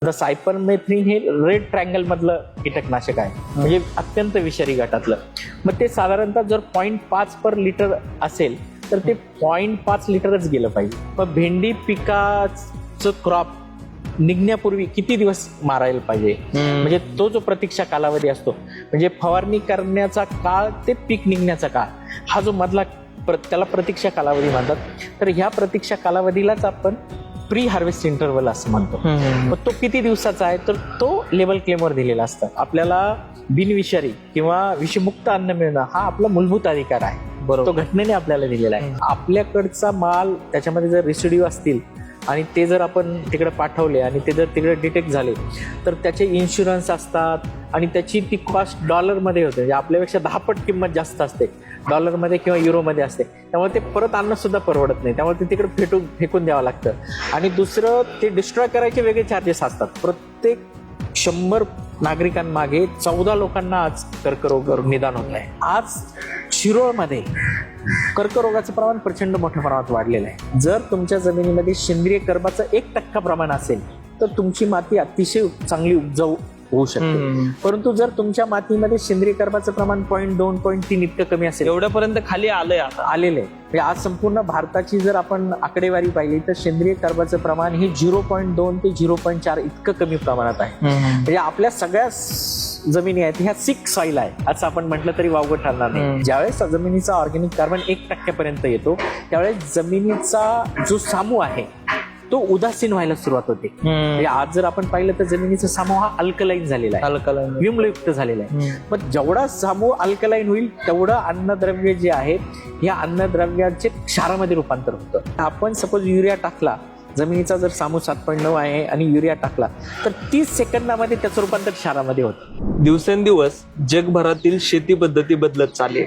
Cypermethrin हे red triangle मधलं कीटकनाशक आहे, म्हणजे अत्यंत विषारी गटातलं. मग ते साधारणतः जर 0.5 पर लिटर असेल तर ते 0.5 लिटरच गेलं पाहिजे. मग भेंडी पिकाचं क्रॉप निघण्यापूर्वी किती दिवस मारायला पाहिजे, म्हणजे तो जो प्रतीक्षा कालावधी असतो, म्हणजे फवारणी करण्याचा काळ ते पीक निघण्याचा काळ, हा जो मधला त्याला प्रतीक्षा कालावधी म्हणतात. तर ह्या प्रतीक्षा कालावधीलाच आपण प्री हार्वेस्ट इंटरवल असं म्हणतो. मग तो किती दिवसाचा आहे तर तो लेबल क्लेमवर दिलेला असतं. आपल्याला बिनविषारी किंवा विषमुक्त अन्न मिळणं हा आपला मूलभूत अधिकार आहे, तो घटनेने आपल्याला दिलेला आहे. आपल्याकडचा माल त्याच्यामध्ये जर रेसिड्यू असतील आणि ते जर आपण तिकडे पाठवले आणि ते जर तिकडे डिटेक्ट झाले तर त्याचे इन्शुरन्स असतात आणि त्याची ती कॉस्ट डॉलरमध्ये होते, म्हणजे आपल्यापेक्षा 10 पट किंमत जास्त असते डॉलरमध्ये किंवा युरोमध्ये असते. त्यामुळे ते परत आणणं सुद्धा परवडत नाही, त्यामुळे ते तिकडे फेकून द्यावं लागतं. आणि दुसरं, ते डिस्ट्रॉय करायचे वेगळे चार्जेस असतात. प्रत्येक 100 नागरिकांमागे 14 लोकांना आज कर्करोग निदान होत आहे. आज शिरोळमध्ये कर्करोगाचं प्रमाण प्रचंड मोठ्या प्रमाणात वाढलेलं आहे. जर तुमच्या जमिनीमध्ये सेंद्रिय कर्बाचं 1% प्रमाण असेल तर तुमची माती अतिशय चांगली उपजाऊ होऊ शकते. परंतु जर तुमच्या मातीमध्ये सेंद्रिय कर्बाचं प्रमाण 0.2 0.3 इतकं कमी असेल, एवढ्यापर्यंत खाली आलेलं आहे. म्हणजे आज संपूर्ण भारताची जर आपण आकडेवारी पाहिली तर सेंद्रिय कर्बाचं प्रमाण हे 0.2 ते 0.4 इतकं कमी प्रमाणात आहे. म्हणजे आपल्या सगळ्या जमिनी आहेत ह्या सिक सॉइल आहे असं आपण म्हटलं तरी वावगं ठरणार नाही. ज्यावेळेस जमिनीचा ऑर्गॅनिक कार्बन 1% पर्यंत येतो त्यावेळेस जमिनीचा जो सामू आहे तो उदासीन व्हायला सुरुवात होते. म्हणजे आज जर आपण पाहिलं तर जमिनीचा सामू हा अल्कलाईन झालेला आहे, विम्लयुक्त झालेला आहे. मग जेवढा सामू अल्कलाईन होईल तेवढं अन्नद्रव्य जे आहेत या अन्नद्रव्याचे क्षारामध्ये रूपांतर होतं. आपण सपोज युरिया टाकला, जमिनीचा जर सामू 7.9 आहे आणि युरिया टाकला तर 30 सेकंदामध्ये त्याचं रूपांतर क्षारामध्ये होतं. दिवसेंदिवस जगभरातील शेती पद्धती बदलत चालली.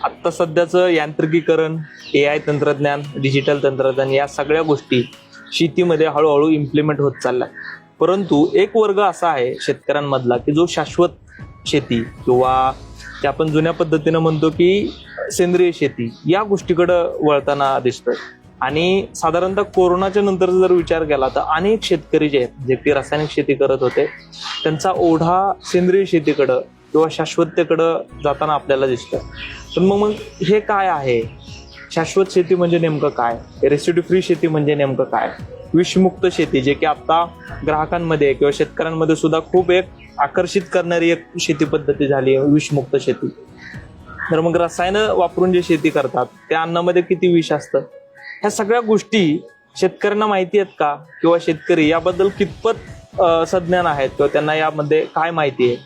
आता सध्याचं यांत्रिकीकरण, AI तंत्रज्ञान, डिजिटल तंत्रज्ञान या सगळ्या गोष्टी शेतीमध्ये हळूहळू इम्प्लिमेंट होत चाललाय. परंतु एक वर्ग असा आहे शेतकऱ्यांमधला की जो शाश्वत शेती किंवा ते आपण जुन्या पद्धतीनं म्हणतो की सेंद्रिय शेती या गोष्टीकडे वळताना दिसतोय. आणि साधारणतः कोरोनाच्या नंतर जर विचार केला तर अनेक शेतकरी जे आहेत जे की रासायनिक शेती करत होते त्यांचा ओढा सेंद्रिय शेतीकडं किंवा शाश्वततेकडं जाताना आपल्याला दिसतोय. पण मग हे काय आहे? शाश्वत शेती म्हणजे नेमकं काय? रेसिड्यू फ्री शेती म्हणजे नेमकं काय? विषमुक्त शेती, जे की आता ग्राहकांमध्ये किंवा शेतकऱ्यांमध्ये सुद्धा खूप एक आकर्षित करणारी एक शेती पद्धती झाली आहे, विषमुक्त शेती. तर मग रसायनं वापरून जे शेती करतात त्या अन्नामध्ये किती विष असतं, ह्या सगळ्या गोष्टी शेतकऱ्यांना माहिती आहेत का? किंवा शेतकरी याबद्दल कितपत सज्ञान आहेत किंवा त्यांना यामध्ये काय माहिती आहे,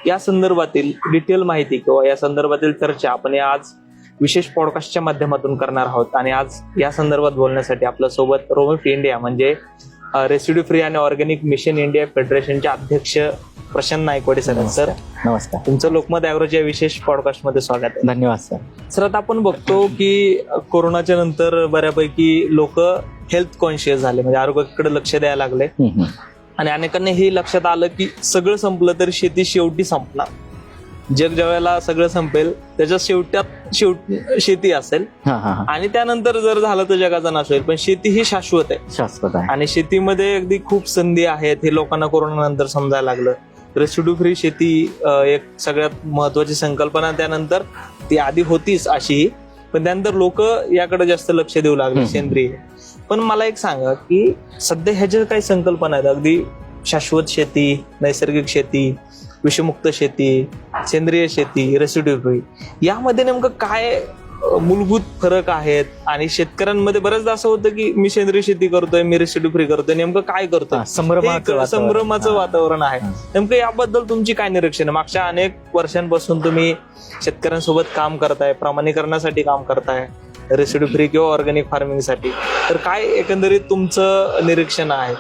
या संदर्भातील डिटेल माहिती किंवा या संदर्भातील चर्चा आपण आज विशेष पॉडकास्टच्या माध्यमातून करणार आहोत. आणि आज या संदर्भात बोलण्यासाठी आपल्या सोबत रोमिफ इंडिया म्हणजे रेसिड्यू फ्री आणि ऑर्गॅनिक मिशन इंडिया फेडरेशनचे अध्यक्ष प्रशांत नायकवाडे सर. सर नमस्कार, तुमचं लोकमत ॲव्हरेज या विशेष पॉडकास्टमध्ये स्वागत आहे. धन्यवाद सर. सर, आता आपण बघतो की कोरोनाच्या नंतर बऱ्यापैकी लोक हेल्थ कॉन्शियस झाले, म्हणजे आरोग्याकडे लक्ष द्यायला लागले. आणि अनेकांना हे लक्षात आलं की सगळं संपलं तरी शेती शेवटी संपणार. जग ज्यावेळेला सगळं संपेल त्याच्या शेवटी शेती असेल आणि त्यानंतर जर झालं तर जगाचा नाश होईल. पण शेती ही शाश्वत आहे आणि शेतीमध्ये अगदी खूप संधी आहेत हे लोकांना कोरोना नंतर समजायला लागलं. रेसिड्यू फ्री शेती एक सगळ्यात महत्वाची संकल्पना, त्यानंतर ती आधी होतीच अशी, पण त्यानंतर लोक याकडे जास्त लक्ष देऊ लागले सेंद्रिय. पण मला एक सांगा की सध्या ह्याच्या काही संकल्पना आहेत, अगदी शाश्वत शेती, नैसर्गिक शेती, विषमुक्त शेती, सेंद्रिय शेती, रेसिड्यू फ्री, यामध्ये नेमकं काय मूलभूत फरक आहेत? आणि शेतकऱ्यांमध्ये बऱ्याचदा असं होतं की मी सेंद्रिय शेती करतोय, मी रेसिड्यू फ्री करतोय, नेमकं काय करतोय? संभ्रमाचं वातावरण आहे. नेमकं याबद्दल तुमची काय निरीक्षण? मागच्या अनेक वर्षांपासून तुम्ही शेतकऱ्यांसोबत काम करताय, प्रमाणीकरणासाठी काम करताय, रेसिड्यू फ्री किंवा ऑर्गॅनिक फार्मिंगसाठी, तर काय एकंदरीत तुमचं निरीक्षण आहे?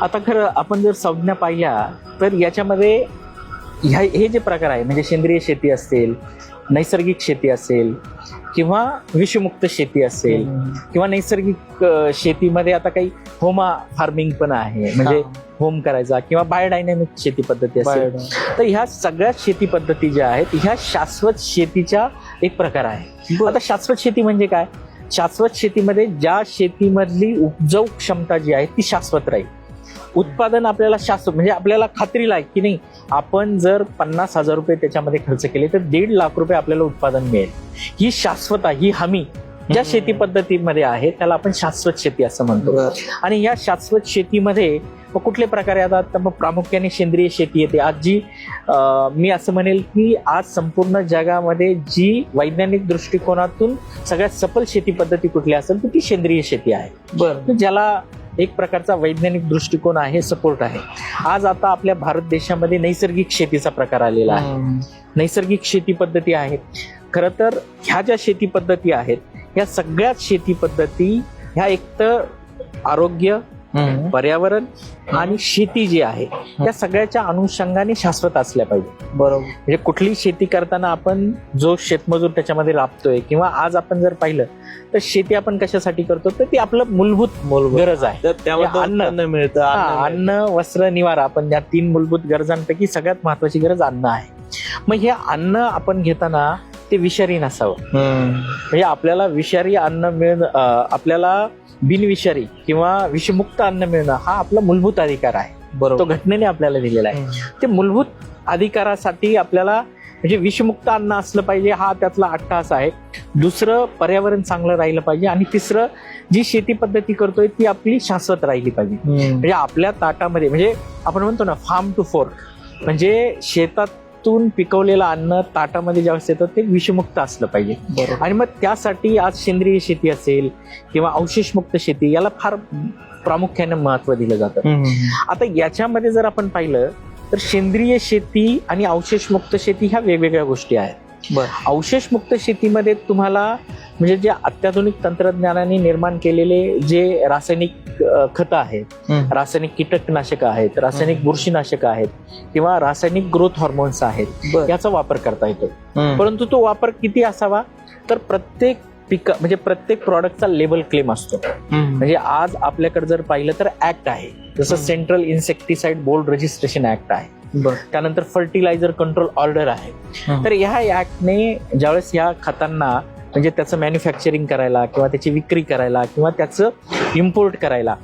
आता खरं आपण जर संज्ञा पाहिल्या तर याच्यामध्ये हे जे प्रकार आहे, म्हणजे सेंद्रिय शेती असेल, नैसर्गिक शेती असेल किंवा विषमुक्त शेती असेल किंवा नैसर्गिक शेतीमध्ये आता काही होमा फार्मिंग पण आहे, म्हणजे होम करायचा, किंवा बायोडायनॅमिक शेती पद्धती असेल. तर ह्या सगळ्या शेती पद्धती ज्या आहेत ह्या शाश्वत शेतीच्या एक प्रकार आहे. आता शाश्वत शेती म्हणजे काय? शाश्वत शेतीमध्ये ज्या शेतीमधली उपजाऊ क्षमता जी आहे ती शाश्वत राहील, उत्पादन आपल्याला शाश्वत, म्हणजे आपल्याला खात्रीला आहे की नाही, आपण जर 50,000 रुपये त्याच्यामध्ये खर्च केले तर 1.5 लाख रुपये आपल्याला उत्पादन मिळेल. ही शाश्वता, ही हमी ज्या शेती पद्धतीमध्ये आहे त्याला आपण शाश्वत शेती असं म्हणतो. आणि या शाश्वत शेतीमध्ये कुठले प्रकार येतात, तर मग प्रामुख्याने सेंद्रिय शेती येते. आज जी मी असं म्हणेल की आज संपूर्ण जगामध्ये जी वैज्ञानिक दृष्टिकोनातून सगळ्यात सफल शेती पद्धती कुठली असेल तर ती सेंद्रिय शेती आहे. बरं. ज्याला एक प्रकारचा वैज्ञानिक दृष्टिकोन आहे, सपोर्ट आहे. आज आता आपल्या भारत देशामध्ये नैसर्गिक शेतीचा प्रकार आलेला आहे. नैसर्गिक शेती पद्धती आहेत. खरं तर ह्या ज्या शेती पद्धती आहेत ह्या सगळ्याच शेती पद्धती ह्या एकतर आरोग्य, पर्यावरण आणि शेती जी आहे त्या सगळ्याच्या अनुषंगाने शाश्वत असल्या पाहिजे. बरोबर. म्हणजे कुठली शेती करताना आपण जो शेतमजूर त्याच्यामध्ये राबतोय किंवा आज आपण जर पाहिलं तर शेती आपण कशासाठी करतो तर ती आपलं मूलभूत गरज आहे. तर त्यामध्ये अन्न मिळतं. अन्न, वस्त्र, निवारा, आपण या 3 मूलभूत गरजांपैकी सगळ्यात महत्वाची गरज अन्न आहे. मग हे अन्न आपण घेताना ते विषारी नसावं. म्हणजे आपल्याला विषारी अन्न मिळणं, आपल्याला बिनविषारी किंवा विषमुक्त अन्न मिळणं हा आपला मूलभूत अधिकार आहे. तो घटनेने आपल्याला दिलेला आहे. ते मूलभूत अधिकारासाठी आपल्याला म्हणजे विषमुक्त अन्न असलं पाहिजे, हा त्यातला अट्टहास आहे. दुसरं, पर्यावरण चांगलं राहिलं पाहिजे. आणि तिसरं, जी शेती पद्धती करतोय ती आपली शाश्वत राहिली पाहिजे. म्हणजे आपल्या ताटामध्ये, म्हणजे आपण म्हणतो ना फार्म टू फोर्क, म्हणजे शेतातून पिकवलेलं अन्न ताटामध्ये ज्यावेळेस येतं ते विषमुक्त असलं पाहिजे. आणि मग त्यासाठी आज सेंद्रिय शेती असेल किंवा अवशेषमुक्त शेती याला फार प्रामुख्याने महत्व दिलं जातं. आता याच्यामध्ये जर आपण पाहिलं तर सेंद्रिय शेती आणि अवशेषमुक्त शेती ह्या वेगवेगळ्या गोष्टी आहेत. अवशेषमुक्त शेतीमध्ये तुम्हाला म्हणजे जे अत्याधुनिक तंत्रज्ञानाने निर्माण केलेले जे रासायनिक खतं आहेत, रासायनिक कीटकनाशक आहेत, रासायनिक बुरशीनाशक आहेत किंवा रासायनिक ग्रोथ हॉर्मोन्स आहेत, याचा वापर करता येतो. परंतु तो वापर किती असावा तर प्रत्येक म्हणजे प्रत्येक प्रॉडक्टचा लेबल क्लेम असतो. म्हणजे आज आपल्याकडे जर पाहिलं तर ऍक्ट आहे, जसं central insecticide board registration act आहे. त्यानंतर फर्टिलायझर कंट्रोल ऑर्डर आहे. तर ह्या ऍक्टने ज्यावेळेस ह्या खतांना म्हणजे त्याचं मॅन्युफॅक्चरिंग करायला किंवा त्याची विक्री करायला किंवा त्याचं इम्पोर्ट करायला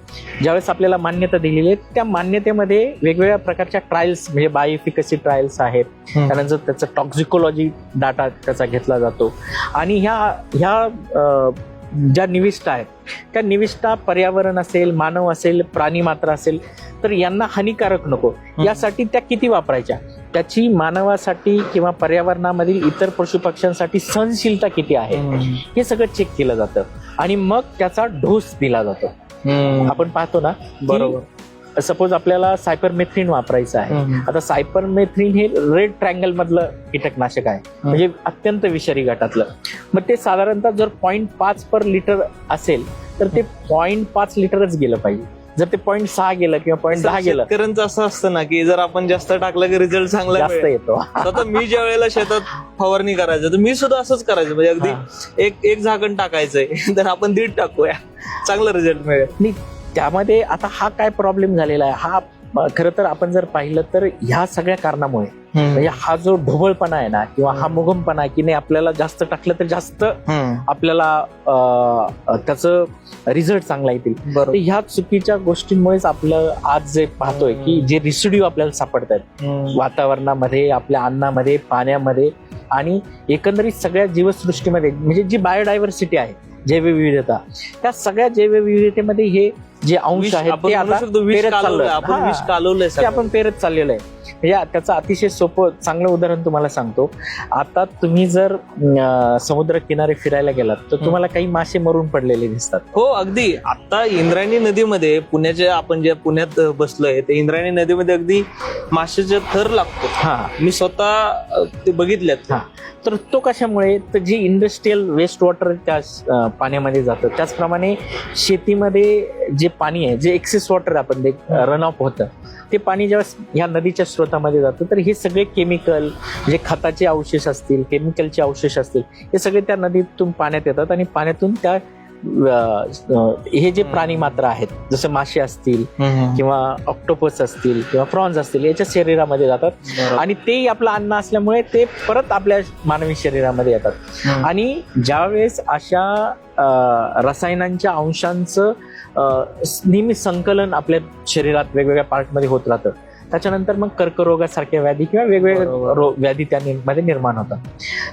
ज्यावेळेस आपल्याला मान्यता दिलेली आहे, त्या मान्यतेमध्ये वेगवेगळ्या प्रकारच्या ट्रायल्स म्हणजे बायोएफिकसी ट्रायल्स आहेत. त्यानंतर त्याचं टॉक्झिकोलॉजी डाटा त्याचा घेतला जातो. आणि ह्या ज्या निविष्ठा आहेत त्या निविष्ठा पर्यावरण असेल, मानव असेल, प्राणी मात्र असेल तर यांना हानिकारक नको यासाठी त्या किती वापरायच्या, त्याची मानवासाठी किंवा पर्यावरणामधील इतर पशुपक्ष्यांसाठी सहनशीलता किती आहे हे सगळं चेक केलं जातं आणि मग त्याचा डोस दिला जातो. आपण पाहतो ना, बरोबर, सपोज आपल्याला सायपरमेथ्रिन वापरायचं आहे. आता सायपरमेथ्रिन हे रेड ट्रायंगल मधलं कीटकनाशक आहे, म्हणजे अत्यंत विषारी गटातलं. मग ते साधारणतः जर 0.5 पर लिटर असेल तर ते 0.5 लिटरच गेलं पाहिजे. जर ते 0.6 गेलं किंवा 0.10 गेलं, शेतकऱ्यांचं असं असतं ना की जर आपण जास्त टाकलं की रिझल्ट चांगला जास्त येतो. आता मी ज्या वेळेला शेतात फवारणी करायचं तर मी सुद्धा असंच करायचं, म्हणजे अगदी एक झाकण टाकायचंय तर आपण 1.5 टाकूया, चांगला रिझल्ट मिळेल. त्यामध्ये आता हा काय प्रॉब्लेम झालेला आहे, हा खरं तर आपण जर पाहिलं तर ह्या सगळ्या कारणामुळे म्हणजे हा जो ढोबळपणा आहे ना किंवा हा मुगमपणा आहे की नाही आपल्याला जास्त टाकलं तर जास्त आपल्याला त्याचं रिझल्ट चांगला येतील, ह्या चुकीच्या गोष्टींमुळेच आपलं आज जे पाहतोय की जे रिसिड्यू आपल्याला सापडत आहेत वातावरणामध्ये, आपल्या अन्नामध्ये, पाण्यामध्ये आणि एकंदरीत सगळ्या जीवसृष्टीमध्ये, म्हणजे जी बायोडायव्हर्सिटी आहे, जैवविविधता, त्या सगळ्या जैवविविधतेमध्ये हे जे अंश आहेत ते आता आपण पेरत चाललेलं आहे. या त्याचं अतिशय सोपं चांगलं उदाहरण तुम्हाला सांगतो. आता तुम्ही जर समुद्र किनारे फिरायला गेलात तर तुम्हाला काही मासे मरून पडलेले दिसतात. हो, अगदी. आता इंद्रायणी नदीमध्ये आपण ज्या पुण्यात बसलोय ते इंद्रायणी नदीमध्ये अगदी माशाचा थर लागतो. मी स्वतः ते बघितल्यात. तर तो कशामुळे, तर जी इंडस्ट्रीयल वेस्ट वॉटर त्या पाण्यामध्ये जातं, त्याचप्रमाणे शेतीमध्ये जे पाणी आहे, जे एक्सेस वॉटर आपण रन ऑफ होतं, ते पाणी जेव्हा ह्या नदीच्या स्रोतामध्ये जातं तर हे सगळे केमिकल, जे खताचे अवशेष असतील, केमिकलचे अवशेष असतील, हे सगळे त्या नदीतून पाण्यात येतात आणि पाण्यातून त्या हे जे प्राणी मात्र आहेत जसं मासे असतील किंवा ऑक्टोपस असतील किंवा प्रॉन्स असतील याच्या शरीरामध्ये जातात आणि तेही आपलं अन्न असल्यामुळे ते परत आपल्या मानवी शरीरामध्ये येतात. आणि ज्यावेळेस अशा रसायनांच्या अंशांचं नेहमी संकलन आपल्या शरीरात वेगवेगळ्या पार्टमध्ये होत राहतं. त्याच्यानंतर मग कर्करोगासारख्या व्याधी किंवा वेगवेगळ्या व्याधी त्यामध्ये निर्माण होतात.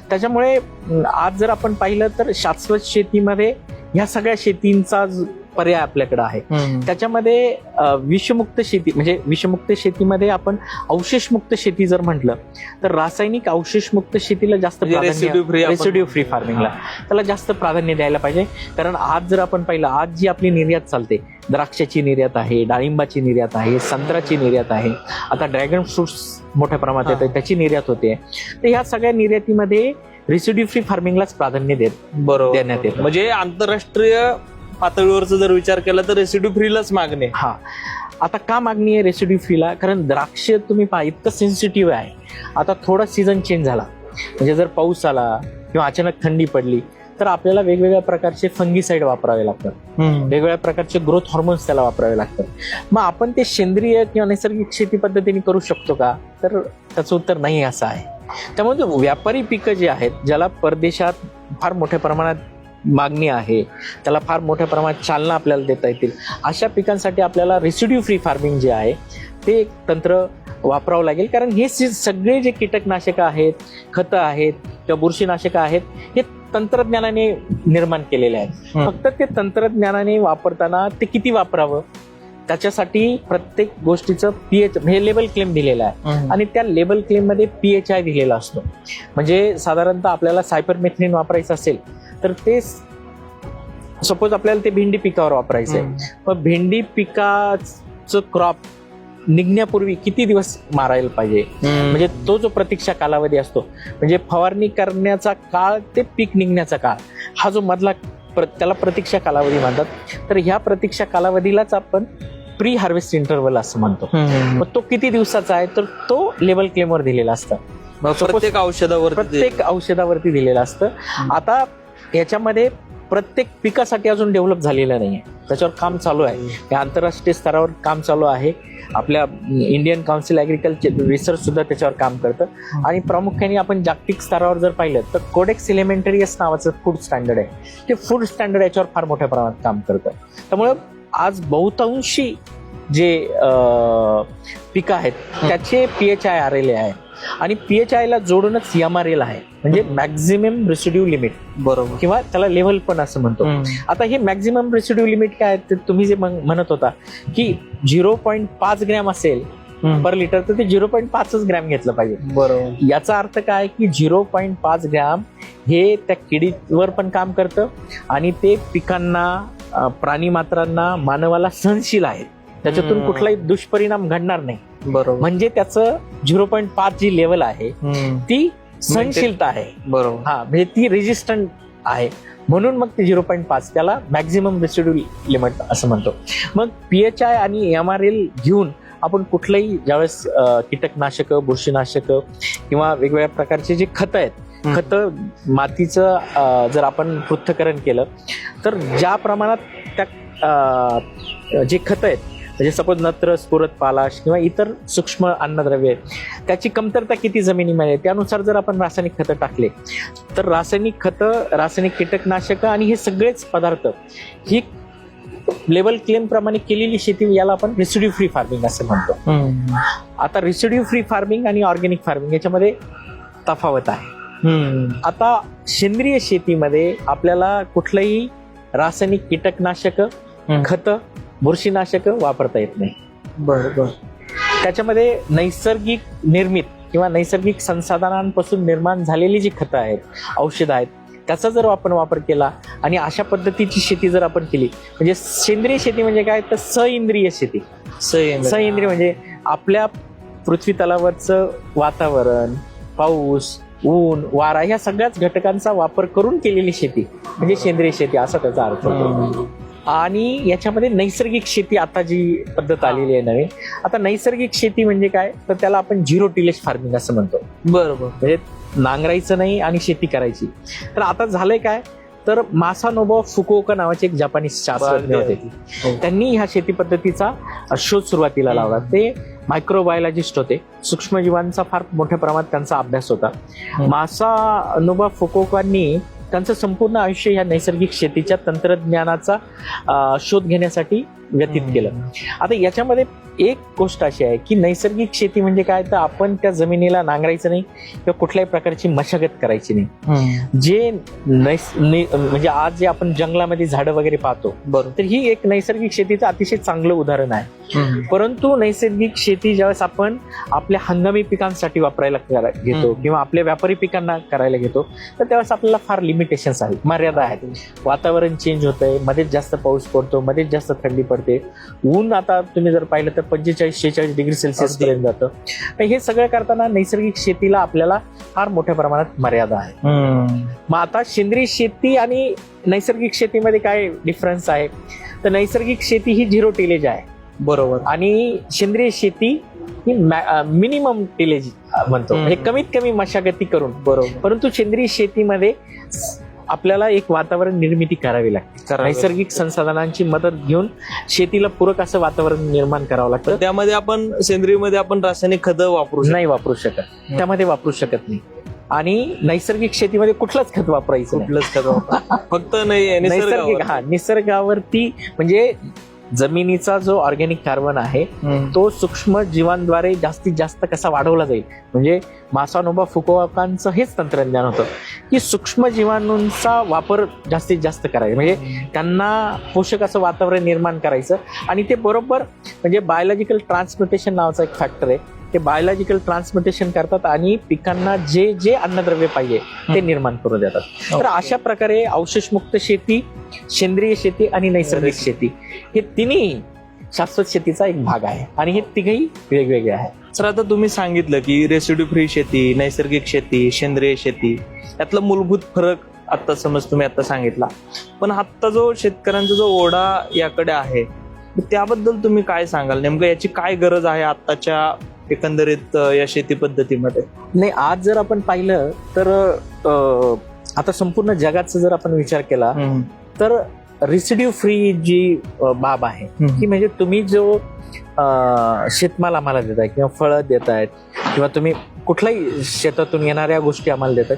त्याच्यामुळे आज जर आपण पाहिलं तर शाश्वत शेतीमध्ये ह्या सगळ्या शेतींचा पर्याय आपल्याकडे आहे. त्याच्यामध्ये विषमुक्त शेती म्हणजे विषमुक्त शेतीमध्ये आपण अवशेषमुक्त शेती जर म्हटलं तर रासायनिक अवशेषमुक्त शेतीला जास्त रेसिड्यू फ्री फार्मिंगला त्याला जास्त प्राधान्य द्यायला पाहिजे. कारण आज जर आपण पाहिलं आज जी आपली निर्यात चालते, द्राक्षाची निर्यात आहे, डाळिंबाची निर्यात आहे, संत्र्याची निर्यात आहे, आता ड्रॅगन फ्रुट्स मोठ्या प्रमाणात येतं त्याची निर्यात होते. तर ह्या सगळ्या निर्यातीमध्ये रेसिड्यू फ्री फार्मिंगलाच प्राधान्य देण्यात येतं. म्हणजे आंतरराष्ट्रीय पातळीवरचा जर विचार केला तर रेसिड्यू फ्रीलाच मागणी. हा, आता का मागणी आहे रेसिड्यू फ्रीला? कारण द्राक्ष तुम्ही पहा इतकं सेन्सिटिव्ह आहे. आता थोडा सीझन चेंज झाला म्हणजे जर पाऊस आला किंवा अचानक थंडी पडली तर आपल्याला वेगवेगळ्या प्रकारचे फंगीसाईड वापरावे लागतात, वेगवेगळ्या प्रकारचे ग्रोथ हॉर्मोन्स त्याला वापरावे लागतात. मग आपण ते सेंद्रिय किंवा नैसर्गिक शेती पद्धतीने करू शकतो का? तर त्याचं उत्तर नाही असं आहे. त्यामुळे व्यापारी पिकं जे आहेत ज्याला परदेशात फार मोठ्या प्रमाणात मागणी आहे, त्याला फार मोठ्या प्रमाणात चालना आपल्याला देता येतील, अशा पिकांसाठी आपल्याला रेसिड्यू फ्री फार्मिंग जे आहे ते एक तंत्र वापरावं लागेल. कारण हे सगळे जे कीटकनाशकं आहेत, खतं आहेत किंवा बुरशीनाशकं आहेत हे तंत्रज्ञानाने निर्माण केलेले आहेत. फक्त ते तंत्रज्ञानाने वापरताना ते किती वापरावं त्याच्यासाठी प्रत्येक गोष्टीचं पीएच हे लेबल क्लेम दिलेलं आहे आणि त्या लेबल क्लेम मध्ये PHI दिलेला असतो. म्हणजे साधारणतः आपल्याला सायपरमेथ्रिन वापरायचं असेल तर ते सपोज आपल्याला ते भेंडी पिकावर वापरायचं आहे, मग भेंडी पिकाचं क्रॉप निघण्यापूर्वी किती दिवस मारायला पाहिजे, म्हणजे तो जो प्रतीक्षा कालावधी असतो म्हणजे फवारणी करण्याचा काळ ते पीक निघण्याचा काळ, हा जो मधला त्याला प्रतीक्षा कालावधी म्हणतात. तर ह्या प्रतीक्षा कालावधीलाच आपण प्री हार्वेस्ट इंटरवल असं म्हणतो. मग तो किती दिवसाचा आहे तर तो लेबल क्लेमवर दिलेला असतं, प्रत्येक औषधावरती दिलेलं असतं. आता याच्यामध्ये प्रत्येक पिकासाठी अजून डेव्हलप झालेलं नाहीये, त्याच्यावर काम चालू आहे. हे आंतरराष्ट्रीय स्तरावर काम चालू आहे. आपल्या इंडियन काउन्सिल ॲग्रिकल्चर रिसर्च सुद्धा त्याच्यावर काम करतं. आणि प्रामुख्याने आपण जागतिक स्तरावर जर पाहिलं तर कोडेक्स एलिमेंटरियस नावाचं फूड स्टँडर्ड आहे, ते फूड स्टँडर्ड याच्यावर फार मोठ्या प्रमाणात काम करतं. त्यामुळं आज बहुतांशी जे पिकं आहेत त्याचे PHI आलेले आहे आणि PHI ला जोडूनच MRL आहे, म्हणजे मॅक्झिमम रेसिड्यू लिमिट, बरोबर, किंवा त्याला लेव्हल पण असं म्हणतो. आता हे मॅक्झिमम रेसिड्यू लिमिट काय आहे? तुम्ही जे म्हणत होता की 0.5 ग्रॅम असेल पर लिटर तर ते 0.5 ग्रॅम घेतलं पाहिजे, बरोबर. याचा अर्थ काय की 0.5 ग्रॅम हे त्या किडीवर पण काम करतं आणि ते पिकांना, प्राणी मात्रांना, मानवाला सहनशील आहेत, त्याच्यातून कुठलाही दुष्परिणाम घडणार नाही, बरोबर. म्हणजे त्याचं 0.5 जी लेवल आहे ती सहनशीलता आहे, बरोबर. हा, म्हणजे ती रेजिस्टंट आहे, म्हणून मग ते 0.5 त्याला मॅक्झिमम रेसिड्यू लिमिट असं म्हणतो. मग PHI आणि MRL घेऊन आपण कुठलंही ज्यावेळेस कीटकनाशकं, बुरशीनाशकं किंवा वेगवेगळ्या प्रकारचे जे खतं आहेत, खतं मातीचं जर आपण पृथक्करण केलं तर ज्या प्रमाणात त्या जे खतं आहेत म्हणजे सपोज नत्र, स्फुरद, पालाश किंवा इतर सूक्ष्म अन्नद्रव्ये त्याची कमतरता किती जमिनीमध्ये, त्यानुसार जर आपण रासायनिक खतं टाकले तर रासायनिक खतं, रासायनिक कीटकनाशकं आणि हे सगळेच पदार्थ ही लेबल क्लेम प्रमाणे केलेली शेती, याला आपण रेसिड्यू फ्री फार्मिंग असं म्हणतो. आता रेसिड्यू फ्री फार्मिंग आणि ऑर्गॅनिक फार्मिंग याच्यामध्ये तफावत आहे. आता सेंद्रिय शेतीमध्ये आपल्याला कुठलंही रासायनिक कीटकनाशकं, खतं, बुरशीनाशकं वापरता येत नाही, बरोबर. त्याच्यामध्ये नैसर्गिक निर्मित किंवा नैसर्गिक संसाधनांपासून निर्माण झालेली जी खतं आहेत, औषधं आहेत, त्याचा जर आपण वापर केला आणि अशा पद्धतीची शेती जर आपण केली, म्हणजे सेंद्रिय शेती म्हणजे काय तर सइंद्रिय शेती. सइंद्रिय म्हणजे आपल्या पृथ्वी तलावरचं वातावरण, पाऊस, ऊन, वारा ह्या सगळ्याच घटकांचा वापर करून केलेली शेती म्हणजे सेंद्रिय शेती असा त्याचा अर्थ होतो. आणि याच्यामध्ये नैसर्गिक शेती आता जी पद्धत आलेली आहे नवीन, आता नैसर्गिक शेती म्हणजे काय तर त्याला आपण झिरो टिलेज फार्मिंग असं म्हणतो, बरोबर. म्हणजे नांगरायचं नाही आणि शेती करायची. तर आता झालंय काय तर मासानोबु फुकुओका नावाचे एक जपानीज शास्त्रज्ञ होते, त्यांनी ह्या शेती पद्धतीचा शोध सुरुवातीला लावला. ते मायक्रोबायोलॉजिस्ट होते, सूक्ष्मजीवांचा फार मोठ्या प्रमाणात त्यांचा अभ्यास होता. मासानोबु फुकुओकांनी त्यांचं संपूर्ण आयुष्य ह्या नैसर्गिक शेतीच्या तंत्रज्ञानाचा शोध घेण्यासाठी व्यतीत केलं. आता याच्यामध्ये एक गोष्ट अशी आहे की नैसर्गिक शेती म्हणजे काय, तर आपण त्या जमिनीला नांगरायचं नाही किंवा कुठल्याही प्रकारची मशागत करायची नाही. जे म्हणजे आज जे आपण जंगलामध्ये झाडं वगैरे पाहतो, बरोबर, तर ही एक नैसर्गिक शेतीचं अतिशय चांगलं उदाहरण आहे. परंतु नैसर्गिक शेती ज्यावेळेस आपण आपल्या हंगामी पिकांसाठी वापरायला घेतो किंवा आपल्या व्यापारी पिकांना करायला घेतो, तर त्यावेळेस आपल्याला फार लिमिटेशन्स आहेत, मर्यादा आहेत. वातावरण चेंज होतंय, मध्येच जास्त पाऊस पडतो, मध्येच जास्त थंडी पडते, ऊन आता तुम्ही जर पाहिलं तर 45-46 डिग्री सेल्सिअस पर्यंत जातं. हे सगळं करताना नैसर्गिक शेतीला आपल्याला फार मोठ्या प्रमाणात मर्यादा आहे. मग आता सेंद्रिय शेती आणि नैसर्गिक शेतीमध्ये काय डिफरन्स आहे, तर नैसर्गिक शेती ही 0 टिलेज आहे, बरोबर, आणि सेंद्रिय शेती ही मिनिमम टिलेज म्हणतो, म्हणजे कमीत कमी मशागती करून. बरोबर, परंतु सेंद्रिय शेतीमध्ये आपल्याला एक वातावरण निर्मिती करावी लागते, नैसर्गिक संसाधनांची मदत घेऊन शेतीला पूरक असं वातावरण निर्माण करावं लागतं. त्यामध्ये आपण सेंद्रियमध्ये आपण रासायनिक खतं नाही वापरू शकत, त्यामध्ये वापरू शकत नाही. आणि नैसर्गिक शेतीमध्ये कुठलंच खत वापरायचं नाही. कुठलंच खत फक्त नैसर्गिक निसर्गावरती, म्हणजे जमिनीचा जो ऑर्गॅनिक कार्बन आहे तो सूक्ष्म जीवांद्वारे जास्तीत जास्त कसा वाढवला जाईल, म्हणजे मासानोबा फुकुओकांचं हेच तंत्रज्ञान होतं की सूक्ष्म जीवाणूंचा वापर जास्तीत जास्त करायचा, म्हणजे त्यांना पोषक असं वातावरण निर्माण करायचं. आणि ते बरोबर, म्हणजे बायोलॉजिकल ट्रान्सम्युटेशन नावाचा एक फॅक्टर आहे, ते बायोलॉजिकल ट्रान्सम्युटेशन करतात आणि पिकांना जे जे अन्नद्रव्य पाहिजे ते निर्माण करून देतात. तर अशा प्रकारे अवशेषमुक्त शेती, सेंद्रिय शेती आणि नैसर्गिक शेती हे तिन्ही शाश्वत शेतीचा एक भाग आहे, आणि हे तिघही वेगवेगळे आहेत. सर, आता तुम्ही सांगितलं की रेसिड्यू फ्री शेती, नैसर्गिक शेती, सेंद्रिय शेती, यातला मूलभूत फरक आता समज तुम्ही आता सांगितला. पण आता जो शेतकऱ्यांचा जो ओढा याकडे आहे, त्याबद्दल तुम्ही काय सांगाल? नेमकं याची काय गरज आहे आताच्या एकंदरीत या शेती पद्धतीमध्ये? नाही, आज जर आपण पाहिलं तर आता संपूर्ण जगाचा जर आपण विचार केला तर रेसिड्यू फ्री जी बाब आहे की, म्हणजे तुम्ही जो शेतमाल आम्हाला देताय किंवा फळं देतायत किंवा तुम्ही कुठल्याही शेतातून येणाऱ्या गोष्टी आम्हाला देतात,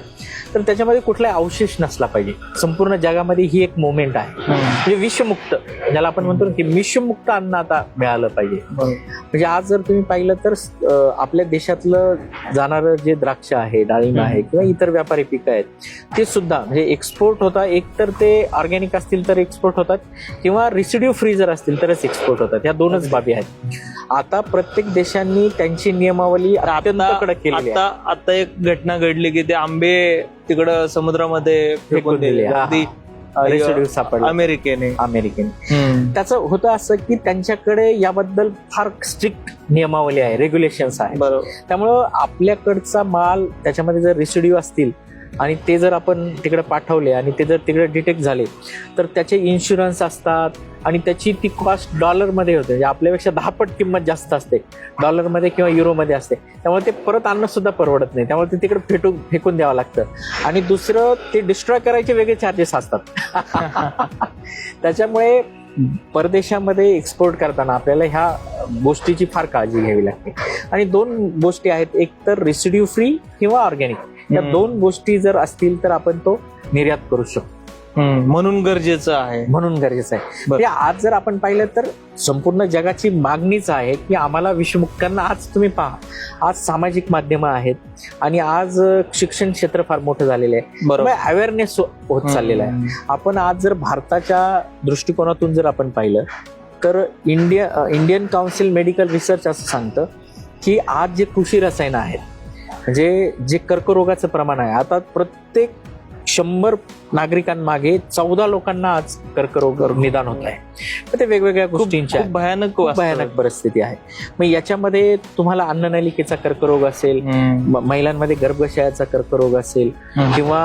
तर त्याच्यामध्ये कुठलाही अवशेष नसला पाहिजे. संपूर्ण जगामध्ये ही एक मुवमेंट आहे, म्हणजे विषमुक्त, ज्याला आपण म्हणतो की विषमुक्त अन्न आता मिळालं पाहिजे. म्हणजे आज जर तुम्ही पाहिलं तर आपल्या देशातलं जाणारं जे द्राक्ष आहे, डाळिंब आहे किंवा इतर व्यापारी पिकं आहेत, ते सुद्धा म्हणजे एक्सपोर्ट होतात. एकतर ते ऑर्गॅनिक असतील तर एक्सपोर्ट होतात, किंवा रेसिड्यू फ्री जर असतील तरच एक्सपोर्ट होतात. या दोनच बाबी आहेत. आता प्रत्येक देशांनी त्यांची नियमावली अत्यंत कडक केली. आता एक घटना घडली की ते आंबे तिकडं समुद्रामध्ये फेकून दिले, रेसिड्यू सापडला अमेरिकेने. त्याचं होतं असं की त्यांच्याकडे याबद्दल फार स्ट्रिक्ट नियमावली आहे, रेग्युलेशन्स आहे. बरोबर. त्यामुळं आपल्याकडचा माल त्याच्यामध्ये जर रेसिड्यू असतील आणि ते जर आपण तिकडे पाठवले आणि ते जर तिकडे डिटेक्ट झाले तर त्याचे इन्शुरन्स असतात, आणि त्याची ती कॉस्ट डॉलरमध्ये होते, म्हणजे आपल्यापेक्षा 10 पट किंमत जास्त असते डॉलरमध्ये किंवा युरोमध्ये असते. त्यामुळे ते परत आणणं सुद्धा परवडत नाही, त्यामुळे ते तिकडे फेकून द्यावं लागतं. आणि दुसरं, ते डिस्ट्रॉय करायचे वेगळे चार्जेस असतात. त्याच्यामुळे परदेशामध्ये एक्सपोर्ट करताना आपल्याला ह्या गोष्टीची फार काळजी घ्यावी लागते. आणि 2 गोष्टी आहेत, एक तर रेसिड्यू फ्री किंवा ऑर्गॅनिक, या 2 गोष्टी जर असतील तर आपण तो निर्यात करू शकतो. म्हणून गरजेचं आहे. म्हणजे आज जर आपण पाहिलं तर संपूर्ण जगाची मागणीच आहे की आम्हाला विषमुक्तांना, आज तुम्ही पहा, आज सामाजिक माध्यमं आहेत आणि आज शिक्षण क्षेत्र फार मोठं झालेलं आहे, बरोबर, अवेअरनेस होत चाललेला आहे. आपण आज जर भारताच्या दृष्टिकोनातून जर आपण पाहिलं तर इंडियन काउन्सिल मेडिकल रिसर्च असं सांगतं की आज जे कृषी रसायनं आहेत, म्हणजे जे कर्करोगाचं प्रमाण आहे, आता प्रत्येक 100 नागरिकांमागे 14 लोकांना आज कर्करोग निदान होत आहे. तर ते वेगवेगळ्या गोष्टींच्या भयानक परिस्थिती आहे. मग याच्यामध्ये तुम्हाला अन्ननलिकेचा कर्करोग असेल, महिलांमध्ये गर्भाशयाचा कर्करोग असेल, किंवा